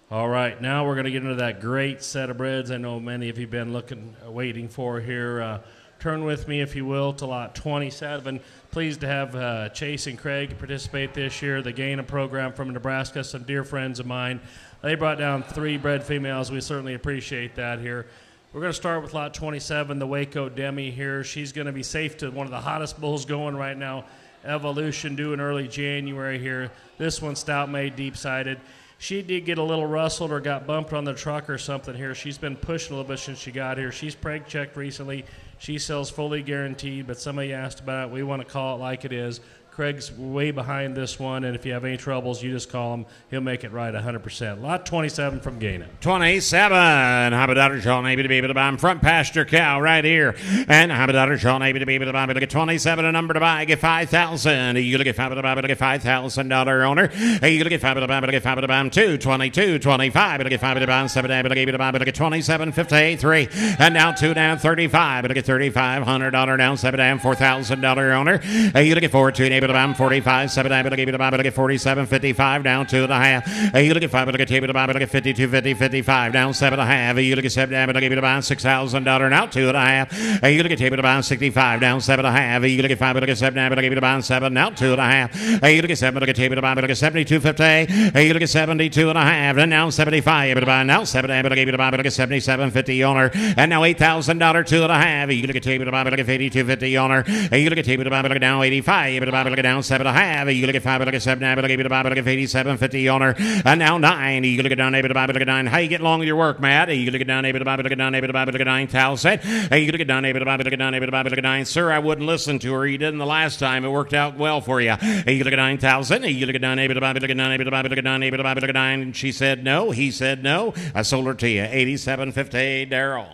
All right, now we're going to get into that great set of breds I know many of you have been waiting for here. Turn with me, if you will, to lot 27. Pleased to have Chase and Craig participate this year. The Gaina program from Nebraska, some dear friends of mine. They brought down 3 bred females. We certainly appreciate that here. We're going to start with lot 27, the Waco Demi here. She's going to be safe to one of the hottest bulls going right now, Evolution, due in early January here. This one's stout made, deep-sided. She did get a little rustled or got bumped on the truck or something here. She's been pushing a little bit since she got here. She's preg checked recently. She sells fully guaranteed, but somebody asked about it. We want to call it like it is. Craig's way behind this one, and if you have any troubles, you just call him. He'll make it right 100%. Lot 27 from Gaina. 27. $100 shown, able to be able to buy him. Front pasture cow right here. And $100 shown, able to be able to buy him. Look at 27, a number to buy. Get 5,000. You look at 5 to buy, but look at $5,000 owner. You look at 5 to buy, but look at 5 to buy him. 2, 22, 25. But look at 5 to buy him. 7, but look at 8 to buy, but look at 27, 58, 3. And now 2 down 35. But look at $3,500 down. 7 down, $4,000 owner. You look at 4, 2, $47, 45, 7, I give it about 47.55 down 2.5. You look at 5, look at 52.50, 55 down 7.5. You look at 7, I give it about $6,000 now 2.5. You look at about 65 down 7.5. You look at 5, look at 7, I give it about 7 now 2.5. You look at 7, look at 72.50. You look at 72.5 and now 75. But now 7, I give it about 77.50 owner and now $8,000 2.5. You look at 82.50 owner. You look at about now 85. But down 7.5. You look at 5, look at 7, I give it about 87.50 owner and now 9. You look at down about 9. How you get along with your work, Matt? You look at down about 9,000. You look at down about 9. Sir, I wouldn't listen to her. You didn't the last time. It worked out well for you. You look at 9,000. You look at down about 9. And she said no. He said no. I sold her to you. 87.50, Daryl.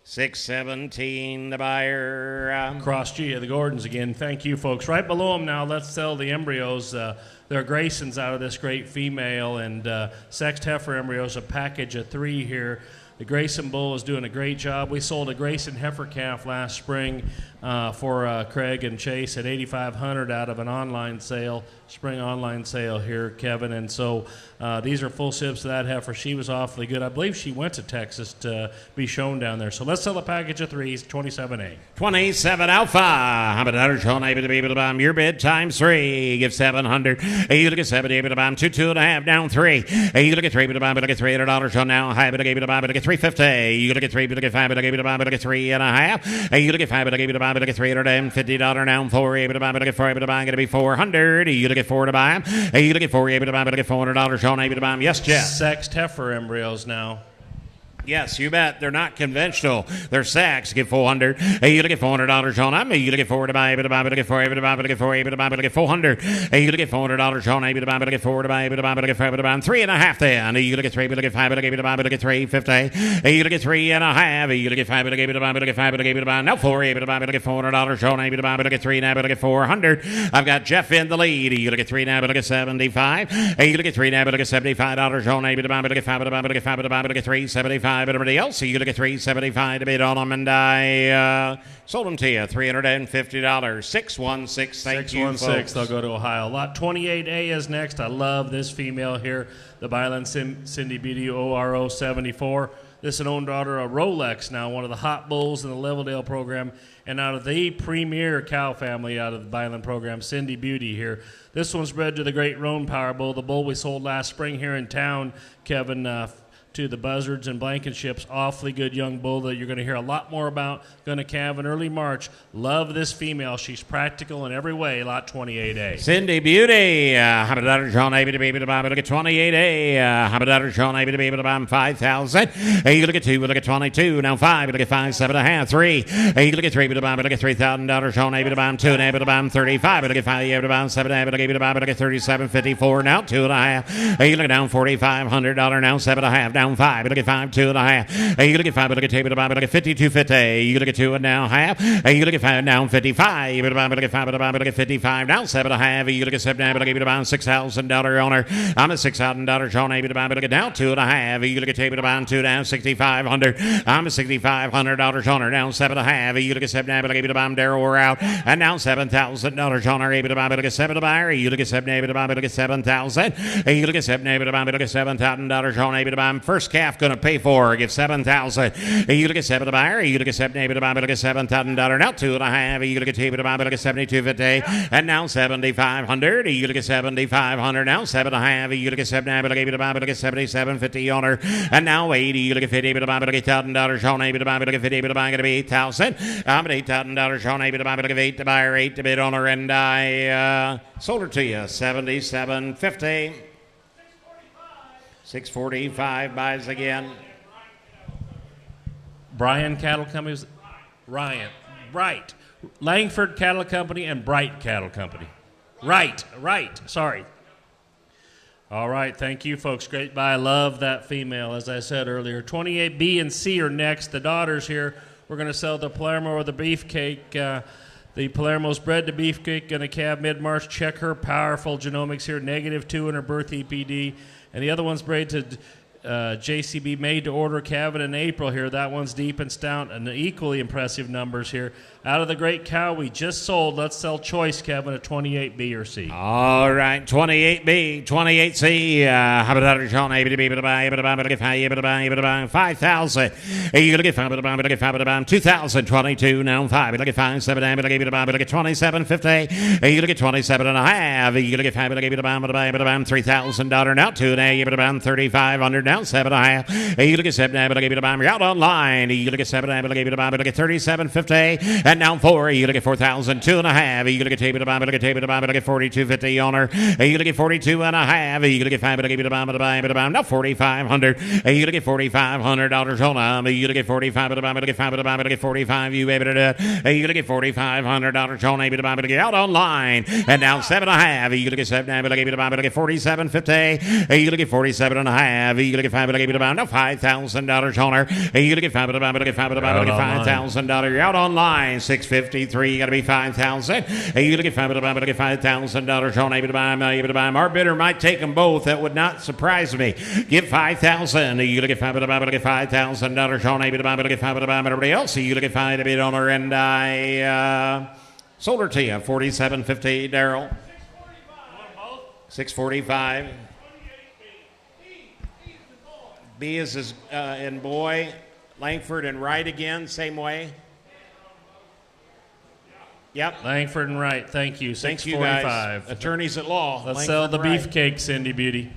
617, the buyer. Cross G of the Gordons again. Thank you, folks. Right below them now, let's sell the embryos. There are Graysons out of this great female and sexed heifer embryos, a package of 3 here. The Grayson bull is doing a great job. We sold a Grayson heifer calf last spring for Craig and Chase at $8,500 out of an online sale, spring online sale here, Kevin. And so these are full sips of that heifer. She was awfully good. I believe she went to Texas to be shown down there. So let's sell a package of 3s, 27A. 27 Alpha. How about that? Sean, able to be able to bomb your bid times 3. Give 700. You look at 70, able to bomb 2.5 down 3. You look at 3, able to bomb, but I get $300 on now. High, but I gave it a bomb, but I get $350. You look at 3, but I get 5, but I gave it a bomb, but I get 3.5. You look at 5, but I gave it a bomb, but I get $350 now. 4, able to bomb, but I get 4, able to buy, going to be 400. You look at 4 to buy. You look at 4, able to buy, but I get $400 on able to bomb. Yes, Jeff. Sexed heifer embryos now. Yes, you bet. They're not conventional. They're sacks. Give 400. Hey, you look at $400 on them. You look at 4 to buy, able to buy, able to get 4, able to buy, able to get 4, able to buy, able to get 400. Hey, you look at $400 on, able to buy, able to get 4 to buy, able to buy, able to get 5, able to buy, 3.5 then. You look at 3, able to get 5, able to get 5, able to get 350. Hey, you look at 3.5. You look at 5, able to get 5, able to get 5, able to get buy. Now 4, able to buy, able to get $400 on, able to buy, able to get 3, now able to get 400. I've got Jeff in the lead. You look at 3 now, able to get 75. Hey, you look at 3 now, able to get $75 on, able to buy, able to get 5, able to buy, able to get 5, able to buy, able to get 375. Everybody else, you look at 375 to bid on them, and I sold them to you $350. 616. Thank you, folks. 616. They'll go to Ohio. Lot 28A is next. I love this female here, the Byland Cindy Beauty ORO 74. This is an own daughter of Rolex now, one of the hot bulls in the Leveldale program, and out of the premier cow family out of the Byland program, Cindy Beauty here. This one's bred to the great Roan Power Bull, the bull we sold last spring here in town, Kevin, to the Buzzards and Blankenships. Awfully good young bull that you're going to hear a lot more about. Going to calve in early March. Love this female. She's practical in every way. Lot 28A. Cindy Beauty. How about that? Sean, able to be able to buy, but look at 28A. How about that? Sean, able to be able to buy 5,000. You look at 2, but look at 22. Now 5, but look at 5, 7.5, 3. You look at 3, but buy, but look at $3,000. Sean, able to buy 2, and able to buy 35. But look at 5, able to buy 7, able to buy, but look at 37.54. Now 2.5. You look at down $4,500. Now 7.5. Down 5, but look at 5, 2.5. You look at 5, but look at 2, but look at 52.50. You look at 2 and now half. You look at 5 down 55. But look at 5, but look at 55 down 7.5. You look at 7 now, but look at about $6,000 owner. I'm at $6,000 on able to buy, but look at down 2.5. You look at 2, but about 2 down 6,500. I'm at $6,500 owner down 7.5. You look at 7 now, but able to buy Daryl, we're out and down $7,000 owner able to buy, but look at 7 to buy. You look at 7 able to buy, but look at 7,000. You look at 7 able to buy, but look at $7,000 on able to buy. First calf going to pay for. Give 7,000. You look at 7 to buy. You look at 7 able to buy, but look at $7,000 now 2.5. You look at able to buy, but look at 72.50 and now 7,500. You look at 7,500 now 7.5. You look at 7 able to buy, but look at 77.50 owner and now 80. You look at 50 able to buy, but look at $1,000 on able to buy, but look at 50 able to buy, going to be 8,000. I'm at $8,000 on able to buy, but look at 8 to buy or 8 to bid owner, and I sold her to you 77.50. 645 buys again. Bryan Cattle Company. Ryan. Right. Langford Cattle Company and Bright Cattle Company. Right. Sorry. All right. Thank you, folks. Great buy. Love that female, as I said earlier. 28B and C are next. The daughters here. We're going to sell the Palermo or the Beefcake. The Palermo's bred to Beefcake. Going to calve mid-March. Check her powerful genomics here. -2 in her birth EPD. And the other one's bred to JCB, made to order calving in April here. That one's deep and stout and equally impressive numbers here. Out of the great cow we just sold, let's sell choice, Kevin, a 28B or C. All right, 28B, 28C. How about that, John? 5,000. You look at 2022 now 5. You look at 5, 7, look at 27.50. You look at 27.5. You look at 5. $3,000 now 2 today. 3,500 now 7.5. You look at 7. You're out online. You look at 7. Look at 37.50 and now 4. You look at 4,000 2.5. You look at 42.50 owner. You look at 42.5. You look at 5. Now 4,500. You look at $4,500 on. You look at 45. Look at 45. You able to do it. You look at $4,500 on. Get out online and now 7.5. You look at 7. Look at 47.50. You look at 47.5. You look at 5. Now $5,000 on her. You look at 5. $5,000. You're out online. 653. You got to be 5,000. You look at 5. Look at $5,000 on. Able to buy them. Our bidder might take them both. That would not surprise me. Give 5,000. You look at 5. Look at $5,000 on. Able to buy. Look at 5. Everybody else. You look at 5 to bid on her, and I sold her to you. 47.50. Daryl. 645. B is in boy. Langford and Wright again, same way. Yep. Langford and Wright, thank you. Thank you 645. guys. Attorneys at law. Let's Langford sell the and Wright. beefcake, Cindy Beauty.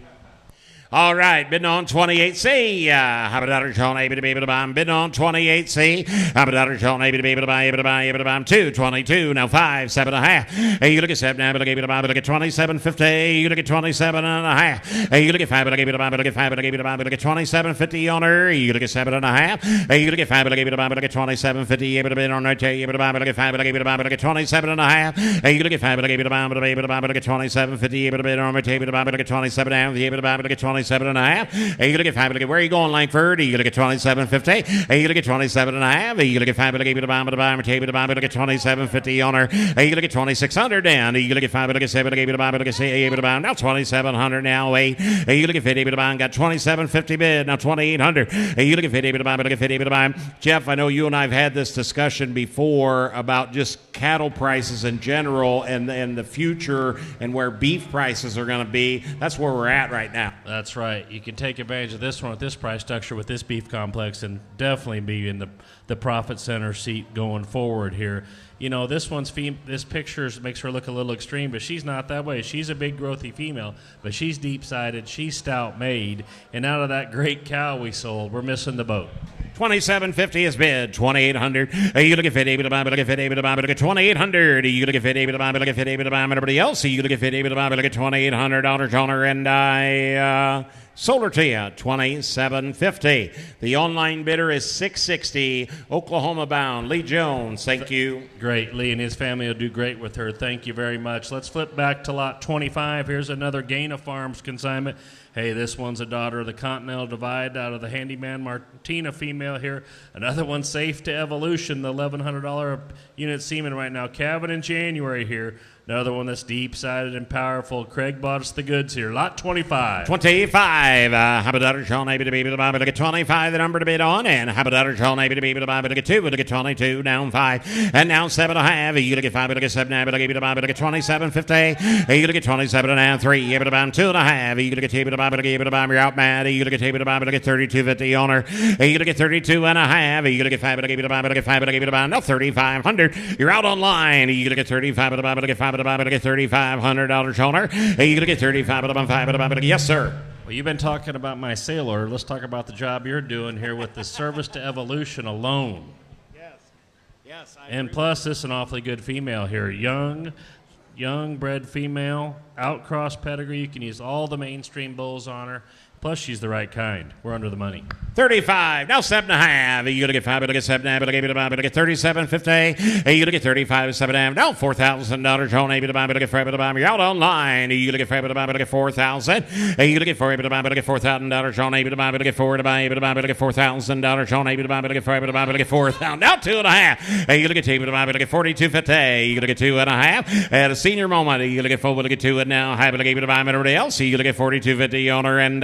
All right, bidding on 28C. How about that, John? Able to be able to buy. Bidding on 28C. How about that, John? Able to be able to buy. Able to buy. 222. Now 5, 7.5. You look at 7. Able to buy. Look at 27.50. You look at 27.5. You look at 5. Look at 5. Look at 5. Look at 27.50 on her. You look at 7.5. You look at 5. Look at 27.50. Able to bid on right. Able to buy. Look at 5. Look at 27.5. You look at 5. Look at 27.50. Able to bid on right. Able to buy. Look at 27.5. Able to buy. Look at 27.5. You look at 5. Look at where are you going, Langford? You look at 27.50. You look at 27.5. You look at 5. Look at buy. Look at 27.50 on her. You look at 2,600 down. You look at 5. Look at 7. Look at buy. Look at able to buy. Now 2,700. Now 8. You look at 50. Able to buy. Got 27.50 bid. Now 2,800. You look at 50. Able to buy. Look at 50. Able to buy. Jeff, I know you and I have had this discussion before about just cattle prices in general and the future and where beef prices are going to be. That's where we're at right now. That's right. You can take advantage of this one with this price structure with this beef complex and definitely be in the profit center seat going forward here. You know, this picture makes her look a little extreme, but she's not that way. She's a big, growthy female, but she's deep-sided, she's stout-made, and out of that great cow we sold, we're missing the boat. 27.50 is bid. 2,800. You look at 50. Able to buy. Look at 50. Able to buy. Look at 2,800. You look at 50. Able to buy. Look at 50. Able to buy. Everybody else. You look at 50. Able to buy. Look at $2,800 on her, and I sold her to you. 27.50. The online bidder is 660. Oklahoma bound. Lee Jones. Thank you. Great. Lee and his family will do great with her. Thank you very much. Let's flip back to lot 25. Here's another Gaina Farms consignment. Hey, this one's a daughter of the Continental Divide out of the Handyman Martina female here. Another one safe to evolution, the $1,100 unit semen right now. Calvin in January here. Another one that's deep-sided and powerful. Craig bought us the goods here. Lot 25. 25. How about that, Sean? Able to be able to buy. Look at 25, the number to bid on. And how about that, Sean? Able to be able to buy. Look at 2. Look at 22. Down 5. And now 7.5. You look at 5. Look at 7. Able to be able to buy. Look at 27.50. You look at 27.5. 3. Able to buy 2.5. You look at able to buy. Look at able to buy. You're out mad. You look at able to buy. Look at 32.50 on her. You look at 32.5. You look at 5. Look at able to buy. Look at 5. Look at able to buy. Now 3,500. You're out online. You look at 35. Look at 5. Look at $3,500 on her. You look at 35. Yes, sir. Well, you've been talking about my sale order. Let's talk about the job you're doing here with the service to evolution alone. Yes. And plus, this is an awfully good female here. Young bred female, outcross pedigree. You can use all the mainstream bulls on her. Plus, she's the right kind. We're under the money. 35. Now 7.5. You look at 5. Look at 7.5. Look at 37.50. You look at 35. 7.5. Now $4,000 on able to buy. Look at 5. You're out online. You look at 5. Look at 4,000. You look at 4. Look at $4,000 on able to buy. Look at 4 to buy. Able to buy. Look at $4,000 on able to buy. Look at 5. Look at 4,000. Now 2.5. You look at 2. Look at 42.50. You look at 2.5. At a senior moment. You look at 4. Look at 2. And now 5. Look at able to buy. Everybody else. You look at 42.50 on her, and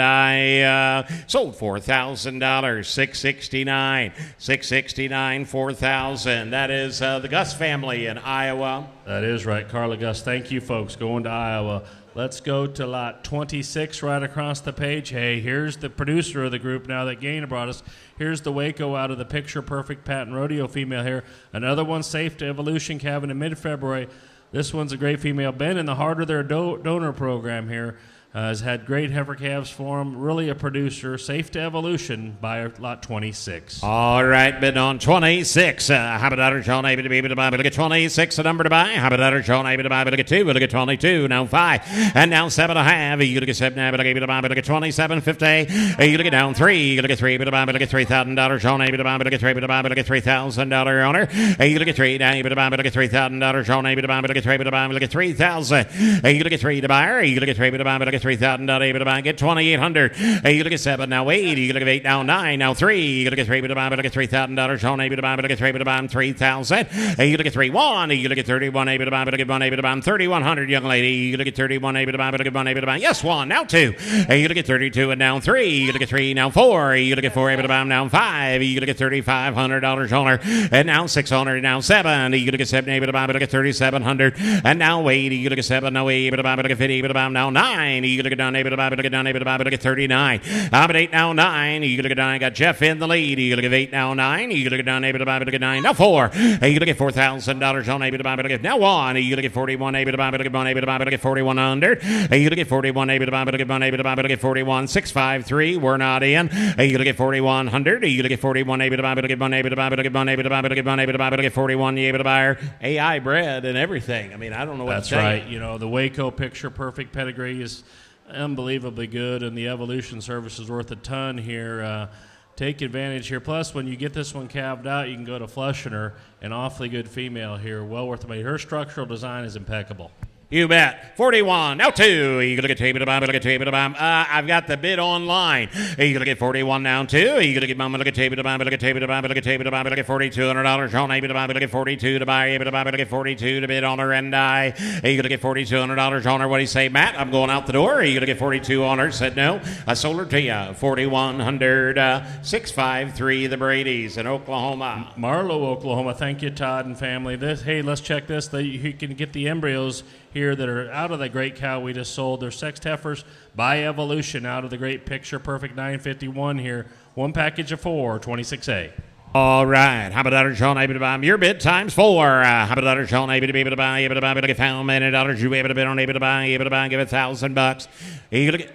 Sold $4,000. $669. $669, $4,000. That is the Gus family in Iowa. That is right, Carla Gus. Thank you, folks. Going to Iowa. Let's go to lot 26 right across the page. Hey, here's the producer of the group now that Gainer brought us. Here's the Waco out of the Picture Perfect Patent Rodeo female here. Another one safe to evolution calving in mid-February. This one's a great female. Been in the heart of their donor program here. Has had great heifer calves for him. Really a producer. Safe to evolution by lot 26. All right, bid on 26. How about that? John able to be able to buy? Look at 26, a number to buy. How about that? John able to buy? Look at 2. Look at 22. Now 5. And now 7.5. You look at 7. But able to buy? Look at 27.50. You look at down 3. You look at 3. Able to buy? Look at $3,000. John able to buy? Look at 3. Able to buy? Look at $3,000 owner. You look at 3. Now able to buy? Look at $3,000. John able to buy? Look at 3. Able to buy? Look at $3,000. You look at 3 to buy. You look at 3. Able to buy? Look at $3,000 able to buy, get 2,800. You look at 7, now 8. You look at 8, now 9, now 3. You look at 3, able to buy, look at $3,000. Sean able to buy, look at 3, able to buy, 3,000. You look at 3, 1. You look at 31, able to buy, look at 1, able to buy, 3,100, young lady. You look at 31, able to buy, look at 1, able to buy. Yes, 1, now 2. You look at 32, and now 3. You look at 3, now 4. You look at 4, able to buy, now 5. You look at $3,500 owner, and now 600, now 7. You look at 7, able to buy, look at 3,700, and now 8. You look at 7, now 8, able to buy, look at 50, able to buy, now 9. You look at down, able to buy, look at down, able to buy, look at 39. I'm at 8 now, 9. You look at 9, got Jeff in the lead. You look at 8 now, 9. You look at down, able to buy, look at 9. Now 4. You look at $4,000 on able to buy, look at now 1. You look at 41, able to buy, look at 1, able to buy, look at 4,100. You look at 41, able to buy, look at 1, able to buy, look at 41, 653. We're not in. You look at 4,100. You look at 41, able to buy, look at 1, able to buy, look at 1, able to buy, look at 1, able to buy, look at 41. You able to buy AI bread and everything. I mean, I don't know what that's to say. Right. You know, the Waco Picture Perfect pedigree is unbelievably good, and the evolution service is worth a ton here. Take advantage here. Plus, when you get this one calved out, you can go to flushing her. An awfully good female here, well worth the money. Her structural design is impeccable. You bet. 41. Now 2. You look at table to buy. Look at table to buy. I've got the bid online. You look at 41 now 2. You look at mama. Look at table to buy. Look at table to buy. Look at table to buy. Look at $4,200. Sean able to buy. Look at 42 to buy. Able to buy. Look at 42 to bid on her and I. You look at $4,200 on her. What do you say, Matt? I'm going out the door. You look at 42 on her. Said no. I sold her to you. 4,100. 653. The Brady's in Oklahoma. Marlow, Oklahoma. Thank you, Todd and family. Hey, let's check this. You can get the embryos here that are out of the great cow we just sold. They're sexed heifers by evolution out of the great Picture Perfect 951 here. One package of 4, 26A. All right. How about that, Sean? Able to buy your bid times 4. How about that, Sean? Able to be able to buy, able to get $1,000. You able to bid on, able to buy, give $1,000. You look at,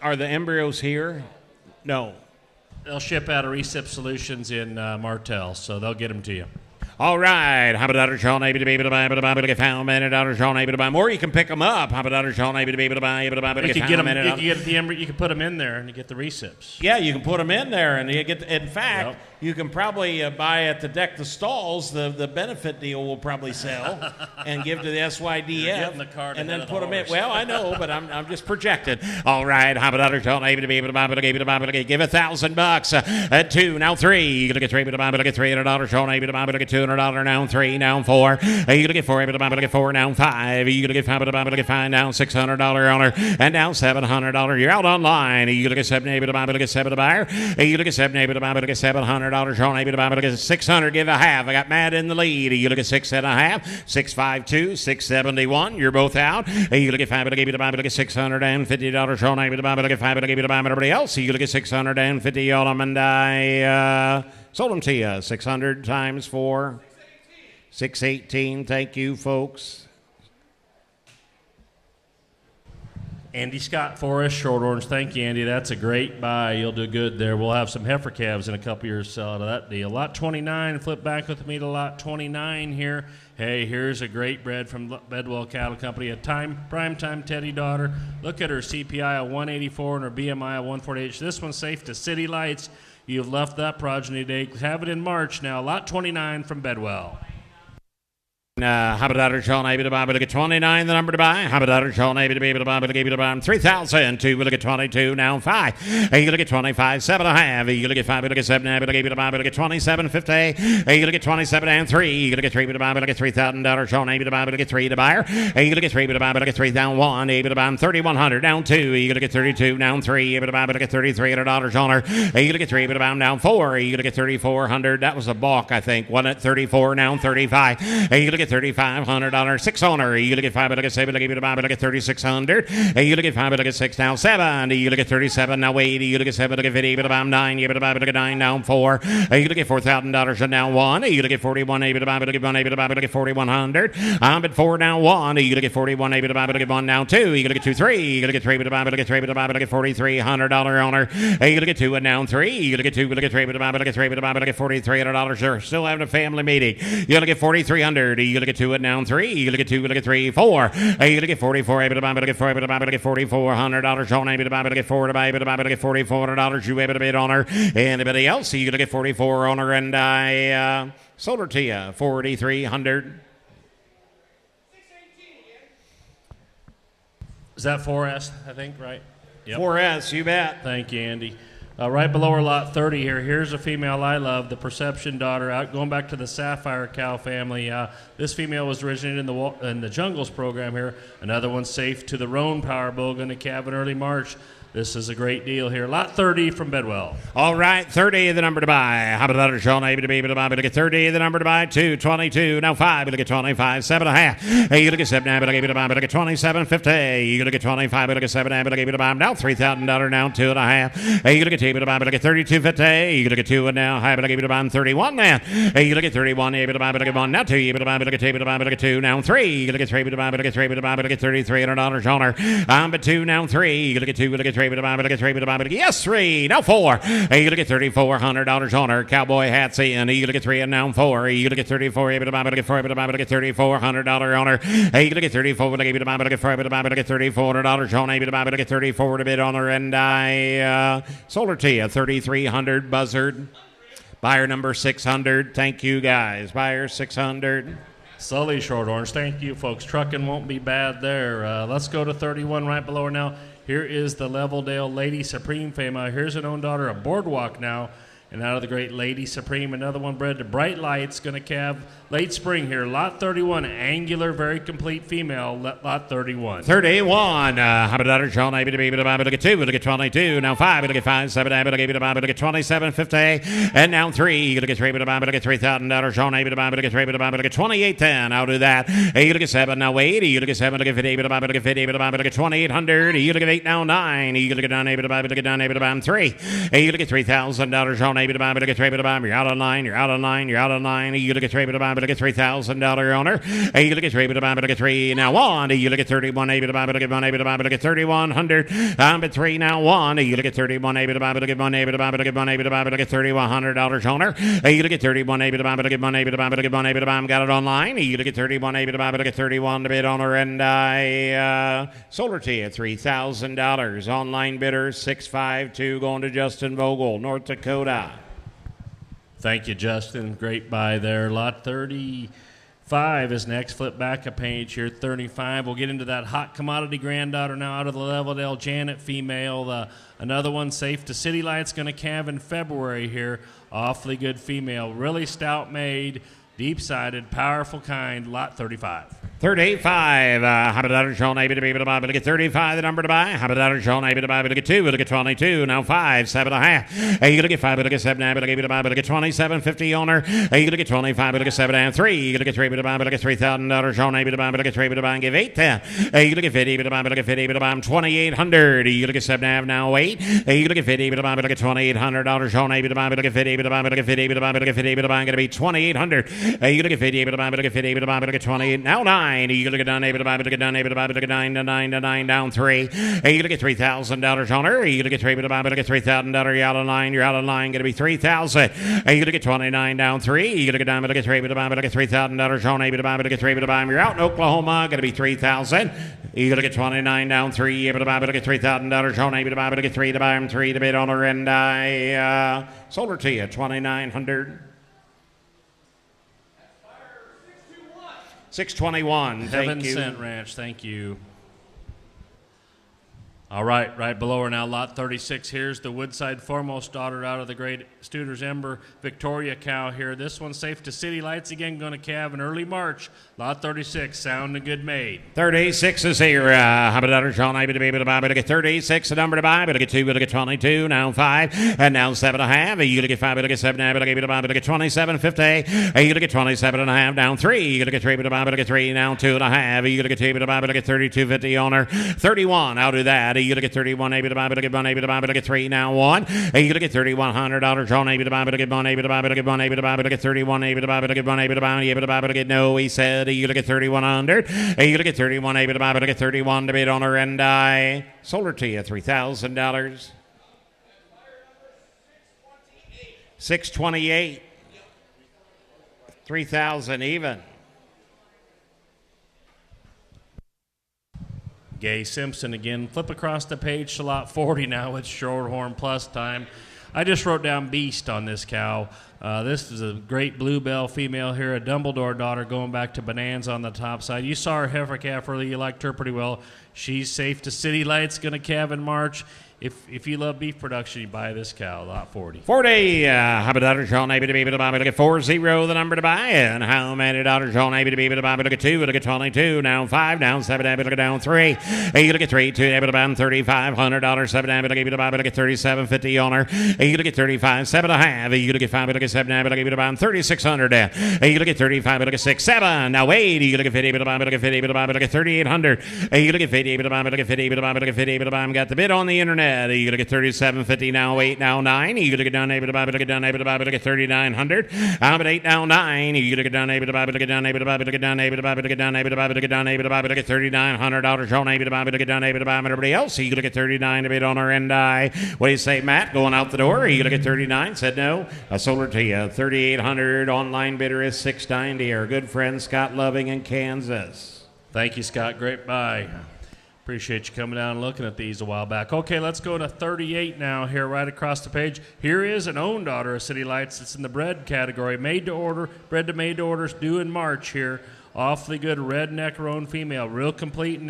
are the embryos here? No. They'll ship out of Recip Solutions in Martell, so they'll get them to you. All right. How about that, Sean? Able to be able to buy, able to get $1,000. Sean able to buy more. You can pick them up. How about that, Sean? Able to be able to buy, able to get $1,000. You can put them in there and you get the recips. Yeah, you can put them in there, and you get. In fact, you can probably buy at the Deck the Stalls. The benefit deal will probably sell, and give to the SYDF, the card and then put them horse. in. Well, I know, but I'm just projecting. All right. How about that, Sean? Able to be able to buy, give $1,000. At 2, now 3. You look at 3, able to buy, look at $300. Sean able to buy, look at $200. Now 3, now 4. You look at 4, able to buy, look at 4. Now 5. You look at 5, able to buy, look at 5. Now $600 on her, and now $700. You're out online. You look at 7, able to buy, look at 7 to buy. You look at 7, able to buy, look at $700. Sean able to buy, look at 600. Give a half. I got Matt in the lead. You look at 6.5. 652, 671. You're both out. You look at 5, able to buy, look at $650. Sean able to buy, look at 5, able to buy. Everybody else. You look at 650 on them, and I sold them to you. 600 times 4. 618. Thank you, folks. Andy Scott for us, Short Orange. Thank you, Andy. That's a great buy. You'll do good there. We'll have some heifer calves in a couple years to sell out of that deal. Lot 29. Flip back with me to lot 29 here. Hey, here's a great bred from Bedwell Cattle Company, a prime-time Teddy daughter. Look at her CPI of 184 and her BMI of 148. This one's safe to City Lights. You've left that progeny today. Have it in March now. Lot 29 from Bedwell. How about that, Sean? Able to buy, but look at 29, the number to buy. How about that, Sean? Able to be able to buy, but able to buy 3,000. 2, we look at 22, now 5. You look at 25, 7.5. You look at 5, we look at 7, but able to buy, but look at 27, 50. You look at 27 and 3. You look at 3, but buy, but look at $3,000. Sean, able to buy, but look at 3 to buyer. You look at 3, but buy, but look at 3,001. Able to buy 3,100, down 2. You look at 32, down 3. Able to buy, but look at $3,300 on her. You look at 3, but buy down 4. You look at 3,400. That was a balk, I think. One at 34, now 35. You look at $3,500. $6 on her. You look at 5, but look at 7, look at 5, but look at 3,600. You look at 5, but look at 6, now 7. You look at 37, now 8. You look at 7, look at 50, but about 9. You look at 5, but look at 9, down 4. You look at $4,000, now 1. You look at 41, but look at 1, but look at 4,100. I'm at 4, now 1. You look at 41, but look at 1, now 2. You look at 2, 3. You look at 3, but look at 3, but look at $4,300 on her. You look at 2 and down 3. You look at 2, but look at 3, but look at 3, but look at $4,300. They're still having a family meeting. You look at 4,300. You look at 2 and down 3. You look at 2, look at 3, 4. You look at 44, able to buy, but look at 4, able to buy, but look at $4,400 on, able to buy, but look at 4 to buy, able to buy, but look at $4,400. You able to bid on her. Anybody else? You look at 44 on her, and I sold her to you 4,300. Is that 4S, I think, right? Yep. 4S, you bet. Thank you, Andy. Right below her lot 30 here, here's a female I love, the Perception daughter, out going back to the Sapphire cow family. This female was originated in the Jungles program here. Another one safe to the Roan Power Bull, going to calve in early March. This is a great deal here. Lot 30 from Bedwell. All right, 30, the number to buy. How about that, Sean? Able to be able to buy, but look at 30, the number to buy. 2, 22, now 5, but look at 25, 7.5. Hey, you look at 7, but look at 5, but look at 27, 50. You look at 25, but look at 7, but look at 5, now $3,000, now 2.5. Hey, you look at 2, but look at 32, 50. You look at 2 and now high, but look at 31 now. Hey, you look at 31, able to buy, but look at 1, now 2, but look at 2, but look at 2, now 3. You look at 3, but look at 3, but look at $3,300 on her. But 2, now 3. You look at 2, but look at 3, but look at 3, yes, 3, now 4. You look at $3,400 on her. Cowboy hats in. You look at 3 and now 4. You look at 34, able to buy, but look at 4, but look at $3,400 on her. You look at 34, but look at 4, but look at $3,400 on her. Able to buy, but look at 34 to bid on her, and I sold her to you 3,300 buzzard. Buyer number 600. Thank you guys. Buyer 600. Sully Shorthorns, thank you, folks. Trucking won't be bad there. Let's go to 31 right below her now. Here is the Leveldale Lady Supreme female. Here's an own daughter of Boardwalk now. And out of the great Lady Supreme, another one bred to Bright Lights, going to calve late spring here. Lot 31, angular, very complete female, lot 31. 31. How about that, Sean? Able to be able to buy, but look at 2, look at 22, now 5, look at 5, 7, able to buy, but look at 27, 50, and now 3, look at 3, but look at $3,000, Sean, able to buy, but look at 3, but look at 28, 10. I'll do that. You look at 7, now 8, you look at 7, look at 50, able to buy, but look at 50, able to buy, but look at 2,800, you look at 8, now 9, you look at 9, able to buy, but look at 9, able to buy, 3, you look at $3,000, Sean, able to buy, but look at 3, but buy, you're out of line, you're out of line, you're out of line, you look at 3, but buy, but look at $3,000 on her, you look at 3, but buy, but look at 3, now 1, you look at 31, able to buy, but look at 1, able to buy, but look at 3,100, but 3, now 1, you look at 31, able to buy, but look at 1, able to buy, but look at 1, able to buy, but look at $3,100 on her, you look at 31, able to buy, but look at 1, able to buy, but look at 1, able to buy, got it online, you look at 31, able to buy, but look at 31 to bid on her, and I sold her to you $3,000. Online bidder 652 going to Justin Vogel, North Dakota. Thank you, Justin. Great buy there. Lot 35 is next. Flip back a page here. 35. We'll get into that hot commodity granddaughter now out of the Leveldale. Janet female. Another one safe to City Lights. Going to calve in February here. Awfully good female. Really stout made. Deep-sided. Powerful kind. Lot 35. 35. How about that, Sean? Able to be able to buy, but look at 35, the number to buy. How about that, Sean? Able to buy, but look at 2, look at 22, now 5, 7.5. You look at 5, but look at 7, but able to buy, but look at 27, 50 on her. You look at 25, but look at 7 and 3. You look at 3, but to buy, but look at $3,000. Sean, able to buy, but look at 3, but to buy, and give 8, 10. You look at 50, but to buy, but look at 50, but to buy, 2,800. You look at 7 now 8. You look at 50, but to buy, but look at $2,800. Sean, able to buy, but look at 50, but to buy, but look at 50, but to buy, but look at 50, but to buy, going to be 2,800. You look at 50, but to buy, but look at 50, but to buy, but look at 28, now 9. You look at 9, able to buy, but look at 9, able to buy, but look at 9 to 9 to 9, down 3. You look at $3,000 on her. You look at 3, but to buy, but look at $3,000. You're out of line. You're out of line. Going to be 3,000. You look at 29, down 3. You look at 9, but look at 3, but to buy, but look at $3,000 on, able to buy, but look at 3, but to buy. You're out in Oklahoma. Going to be 3,000. You look at 29, down 3. Able to buy, but look at $3,000 on, able to buy, but look at 3 to buy, 3 to bid on her, and I sold her to you 2,900. 621. Heaven Thank you. Sent Ranch, thank you. All right, right below her now, lot 36. Here's the Woodside Foremost daughter out of the great Studer's Ember, Victoria cow here. This one's safe to City Lights again, going to calve in early March. Lot 36, sound and good made. 36 is here. How about that? John, I be able to buy, but I get 36, the number to buy, but I get 2, but I get 22, now 5, and now 7.5. You get 5, but I get 7, but I get 5, but I get 27.50. You get 27.5, down 3. You get 3, but I buy, but I get 3, now 2.5. You get 2, but I buy, but I get 32.50 on her. 31, I'll do that. You get 31, able to buy, but I get 1, able to buy, but I get 3, now 1. You get $3,100. John, able to buy, but I get 1, able to buy, but I get 1, able to buy, but I get 31, able to buy, but I get 1, able to buy, able to buy, but I get no. He said you get 3,100. You get 31, able to buy, but I get 31 to bid on her, and I sold her to you $3,000. 628. 3,000 even. Gay Simpson again. Flip across the page to lot 40 now. It's Shorthorn Plus time. I just wrote down Beast on this cow. This is a great bluebell female here, a Dumbledore daughter going back to Bonanza on the top side. You saw her heifer calf early. You liked her pretty well. She's safe to City Lights, going to calve in March. If you love beef production, you buy this cow, lot 40. 40. How about daughter John able to be able to buy, but I get 40, the number to buy. And how many daughter John able to be able to buy, but I get 2, but I get 22, now 5, down 7, able to get down 3. You get 3, 2, able to buy $3,500, 7, able to get buy, but I get 37.50 on her. You get 35, 7.5. You get 5, but I get 7, able to get buy 3,600. You get 35, but I get 6, 7. Now wait, you get 50, able to buy, but I get 50, able to buy, but I get 3,800. You get 50, able to buy, but I get 50, able to buy, but I get 50, able to buy. Got the bid on the internet. You gotta get 37.50 now 8 now 9. You gotta get down able to buy, but I get down able to buy, but I get 3,900. I'm at 8 now 9. You gotta get down able to buy, but I get down able to buy, but I get down able to buy, but I get down able to buy, but I get down able to buy, but I get $3,900 on able to buy, but I get down able to buy, and everybody else. You gotta get 39 to bid on her, and I. What do you say, Matt? Going out the door? You gotta get 39. Said no. I sold her to you 3,800. Online bidder is 690. Our good friend Scott Loving in Kansas. Thank you, Scott. Great buy. Appreciate you coming down and looking at these a while back. Okay, let's go to 38 now here right across the page. Here is an own daughter of City Lights. It's in the bred category. Made to order, bred to made to orders due in March here. Awfully good redneck roan female. Real complete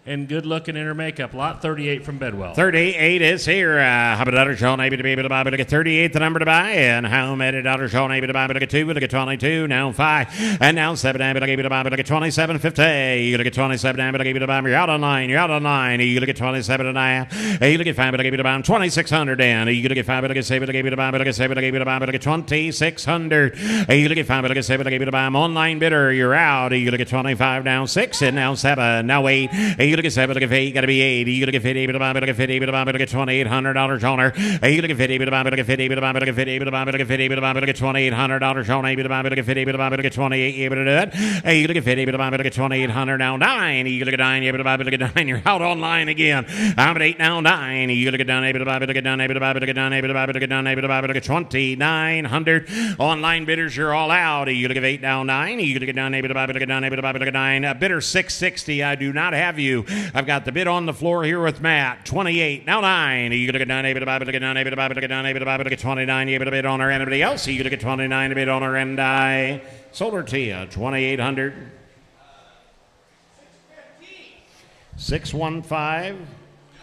and good looking in her makeup. Lot 38 from Bedwell. 38 is here. How about daughter Sean able to be able to buy, but I get 38 the number to buy. And how many daughter Sean able to buy, but I get 2, but I get 22, now 5, and now 7, but I gave you to buy, but I get 27.50. You gotta get 27, but I gave you to buy. You're out on 9. You're out on 9. You gotta get 27.5. You gotta get 5, but I gave you to buy. 2,600. And you gotta get 5, but I get 7, but I gave you to buy, but I get 7, but I gave you to buy, but I get 2,600. You gotta get 5, but I get 7, but I gave you to buy. I'm online bidder. You're out. You gotta get 25 now 6, and now 7, now 8. You gotta get 7, but I get 8. You gotta be 8. You gotta get 50, but I get 50, but I get $2,800 on her. You gotta get 50, but I get 50, but I get 50, but I get 50, but I get $2,800 on her. But I get 50, but I get 28. You able to do it? You gotta get 50, but I get 2,800 now 9. You gotta get 9. You able to buy, but I get 9. You're out online again. I'm at 8 now 9. You gotta get down, able to buy, but I get down, able to buy, but I get down, able to buy, but I get down, able to buy, but I get 2,900. Online bidders, you're all out. You gotta get 8 now 9. You gotta get down, able to buy, but I get down, able to buy, but I get 9. Bidder 660. I do not have you. I've got the bid on the floor here with Matt. 28 now 9. You gotta get down, able to buy, but I get down, able to buy, but I get down, able to buy, but I get 29. You able to bid on her. Anybody else? You gotta get 29 to bid on her, and I sold her to you 2,800. 615.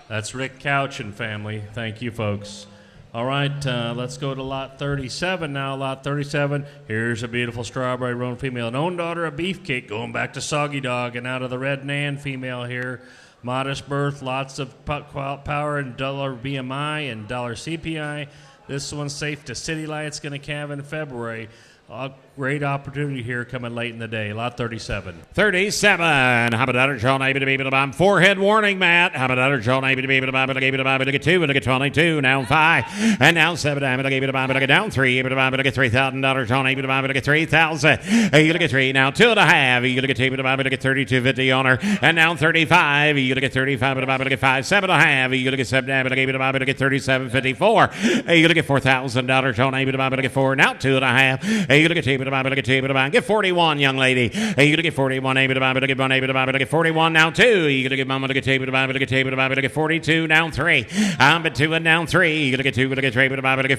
That's Rick Couch and family. Thank you, folks. All right, let's go to lot 37 now. Lot 37. Here's a beautiful strawberry roan female. An own daughter of Beefcake going back to Soggy Dog and out of the Red Nan female here. Modest birth, lots of power and dollar BMI and dollar CPI. This one's safe to City Lights, going to calve in February. A great opportunity here coming late in the day. Lot 37. 37. How about that? John able to be able to buy. Forehead warning, Matt. How about that? John able to be able to buy, but I gave it to buy, but I get 2, but I get 22, now 5, and now 7. But I gave it to buy, but I get down 3, able to buy, but I get $3,000. John able to buy, but I get 3,000. You gotta get 3 now 2.5. You gotta get 2, but I buy, but I get 32.50 on her, and now 35. You gotta get 35, but I buy, but I get 5, 7.5. You gotta get 7, but I gave it to buy, but I get 37.54. You gotta get $4,000. John able to buy, but I get 4, now 2.5. You gotta get 2, Get 41, young lady. Hey, you gonna get 41, get 41, now 2. You gonna get mama to get 42, down 3. I'm at 2 and down 3. You gonna get 2, get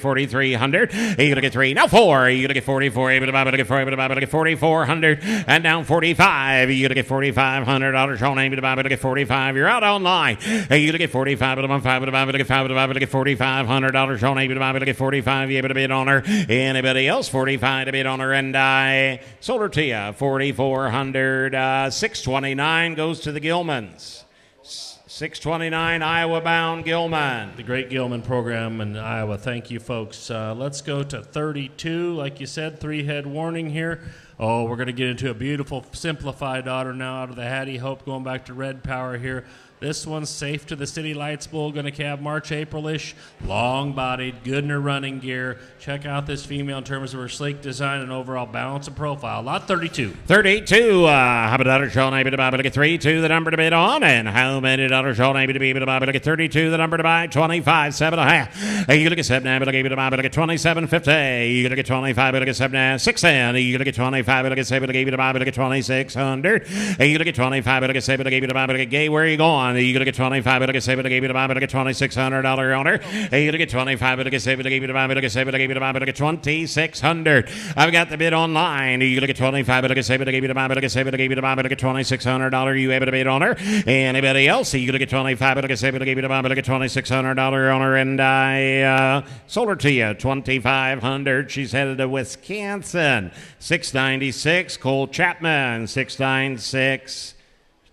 4,300. You gonna get 3, now 4. You gonna get 44, get 4,400, and down 45. You gonna get $4,500 on aim to get 45. You're out online. Hey, you gonna get 45, get $4,500 on aim to get 45. You able to bid on her? Anybody else? 45 to bid on her, and I sold her to you. 4,400. 629 goes to the Gilmans. 629 Iowa bound Gilman. The great Gilman program in Iowa. Thank you, folks. Let's go to 32. Like you said, 3-head warning here. Oh, we're going to get into a beautiful simplified otter now out of the Hattie Hope, going back to Red Power here. This one's safe to the City Lights Bull, going to calve March, April-ish. Long-bodied, good in her running gear. Check out this female in terms of her sleek design and overall balance and profile. Lot 32. 32. How about otter show maybe to buy, but get 32, the number to bid on. And how many otter show maybe to be able to buy, but get 32, the number to buy. 25, 7.5. You're going to get 7, but get 27.50. You're going to get 25, but get 7, 6. And you're going to get 25, but get 7, but get 2,600. You're going to get 25, but get 7, but get gay. Where are you going? You're going to get 25, but get 7, but get $2,600 on her. You're going to get 25, but get 7, but get 2,600. I've got the bid online. You're going to get 25, but get 7, but get $2,600. You able to bid on her? Anybody else? You're going to get 25, but get 7, but get $2,600 on her, and I sold her to you. 2,500. She's headed to Wisconsin. 696. Cole Chapman. 696.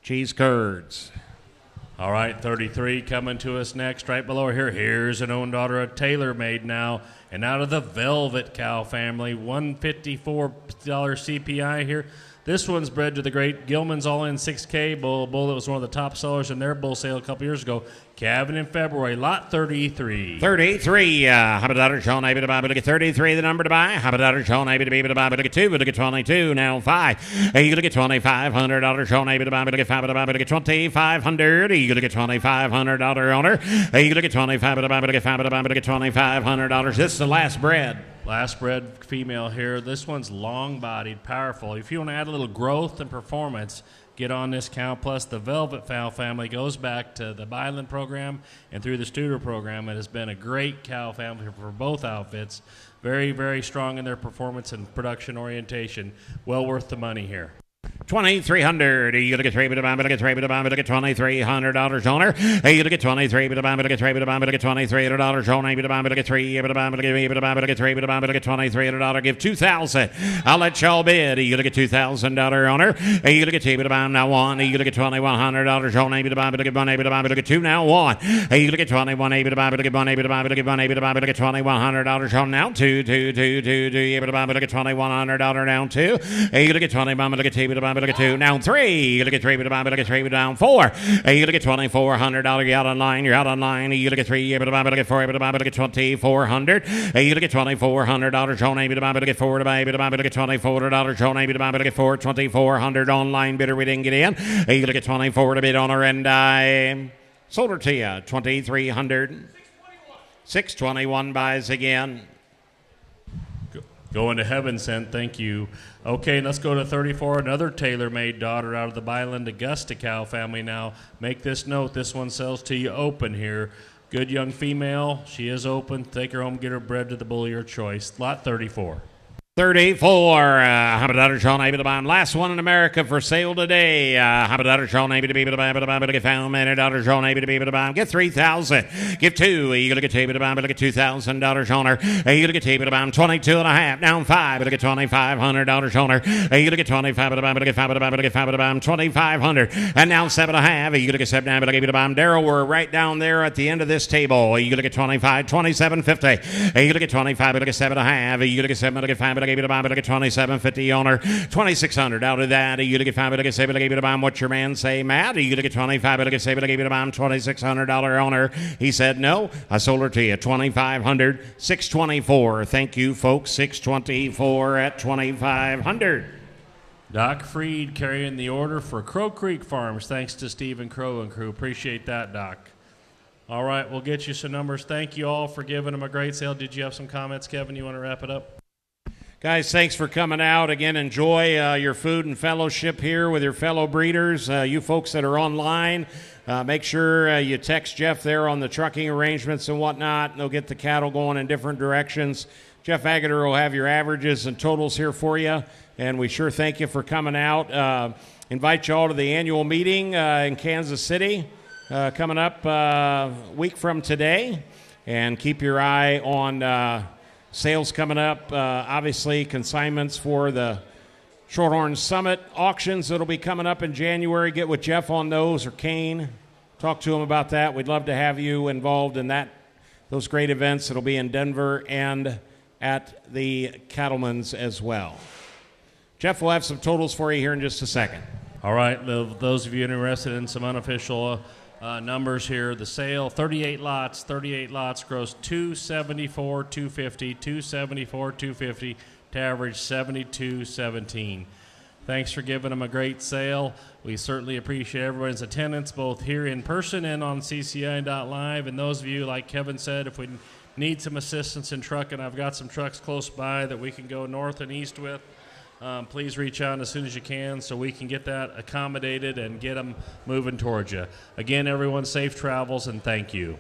Cheese curds. All right, 33 coming to us next, right below her here. Here's an own daughter, a tailor-made now, and out of the Velvet Cow family, $154 CPI here. This one's bred to the great Gilman's All-In 6K bull that was one of the top sellers in their bull sale a couple years ago. Calving in February, lot 33. 33. How about daughter Sean able to buy, but get 33, the number to buy. How about daughter Sean able to be able to buy, but get 2, but get 22, now 5. Are you going to get $2,500 Sean able to buy, but get 5, but get 2,500. Are you going to get $2,500 on her? Are you going to get 25, but get 5, but get $2,500. This is the last bred. Last bred female here. This one's long-bodied, powerful. If you want to add a little growth and performance, get on this cow. Plus, the Velvet Fowl family goes back to the Byland program and through the Studer program. It has been a great cow family for both outfits. Very, very strong in their performance and production orientation. Well worth the money here. 2,300. You gonna get $3, but get $2,300 on her. Hey, you gonna get 23, but get $3, but get $2,300 on her. But get 3, but get 3, but get $2,300. Give $2,000. I'll let y'all bid. You gonna get $2,000 on her. Hey, you gonna get 2, but now 1. You gonna get $2,100 on her. But get 1, but get 2, now 1. Hey, you gonna get 21, but get 1, but get 1, but get $2,100 on now 2. You but get $2,100 down 2. Hey, you gonna get 20, but get 2, but get 2, now 3. You're gonna get 3, but get 3, down 4. You're gonna get $2,400. You're out online. You're out online. You're gonna get 3, but get 4, but get 2,400. You're gonna get $2,400 on a but get 4, but get $2,400 on a but get 4, 2,400 online bidder. We didn't get in. You're gonna get 24 to bid on her, and I sold her to you. 2,300. 621 buys again. Going to heaven sent, thank you. Okay, let's go to 34. Another tailor-made daughter out of the Byland Augusta cow family now. Make this note, this one sells to you open here. Good young female. She is open. Take her home, get her bred to the bull of your choice. Lot 34. 34. How about daughter Sean able to buy them? Last one in America for sale today. How about daughter Sean able to be able to buy, but get found man, daughter Sean able to be able to buy them? Get 3,000. Give 2. You're gonna get able to buy, but get $2,000 on her. You're gonna get able to buy them 22.5. Down 5, but get $2,500 on her. You're gonna get 25, but get 5, but get 5, but buy them 2,500. And now 7.5. You're gonna get 7, but get able to buy them. Daryl, we're right down there at the end of this table. You're gonna get 25, 27.50. You're gonna get 25, but get 7.5. You're gonna get 7, but get 5, but get 27.50 on her. 2,600 out of that. You to get 5, but get 7, but buy him. What's your man say, Matt? You to get 25, but get 7, but buy him. $2,600 on her. He said no. I sold her to you. 2,500. 624. Thank you, folks. 624 at 2,500. Doc Freed carrying the order for Crow Creek Farms. Thanks to Stephen Crow and crew. Appreciate that, Doc. All right, we'll get you some numbers. Thank you all for giving them a great sale. Did you have some comments, Kevin? You want to wrap it up? Guys, thanks for coming out. Again, enjoy your food and fellowship here with your fellow breeders. You folks that are online, make sure you text Jeff there on the trucking arrangements and whatnot, and they'll get the cattle going in different directions. Jeff Agater will have your averages and totals here for you, and we sure thank you for coming out. Invite you all to the annual meeting in Kansas City coming up a week from today, and keep your eye on sales coming up, obviously consignments for the Shorthorn Summit auctions that'll be coming up in January. Get with Jeff on those, or Kane. Talk to him about that. We'd love to have you involved in those great events that'll be in Denver and at the Cattlemen's as well. Jeff will have some totals for you here in just a second. All right, those of you interested in some unofficial numbers here, the sale, 38 lots gross $274,250, $274,250 to average $72,17. Thanks for giving them a great sale. We certainly appreciate everyone's attendance, both here in person and on CCI.live. And those of you, like Kevin said, if we need some assistance in trucking, I've got some trucks close by that we can go north and east with. Please reach out as soon as you can so we can get that accommodated and get them moving towards you. Again, everyone, safe travels, and thank you.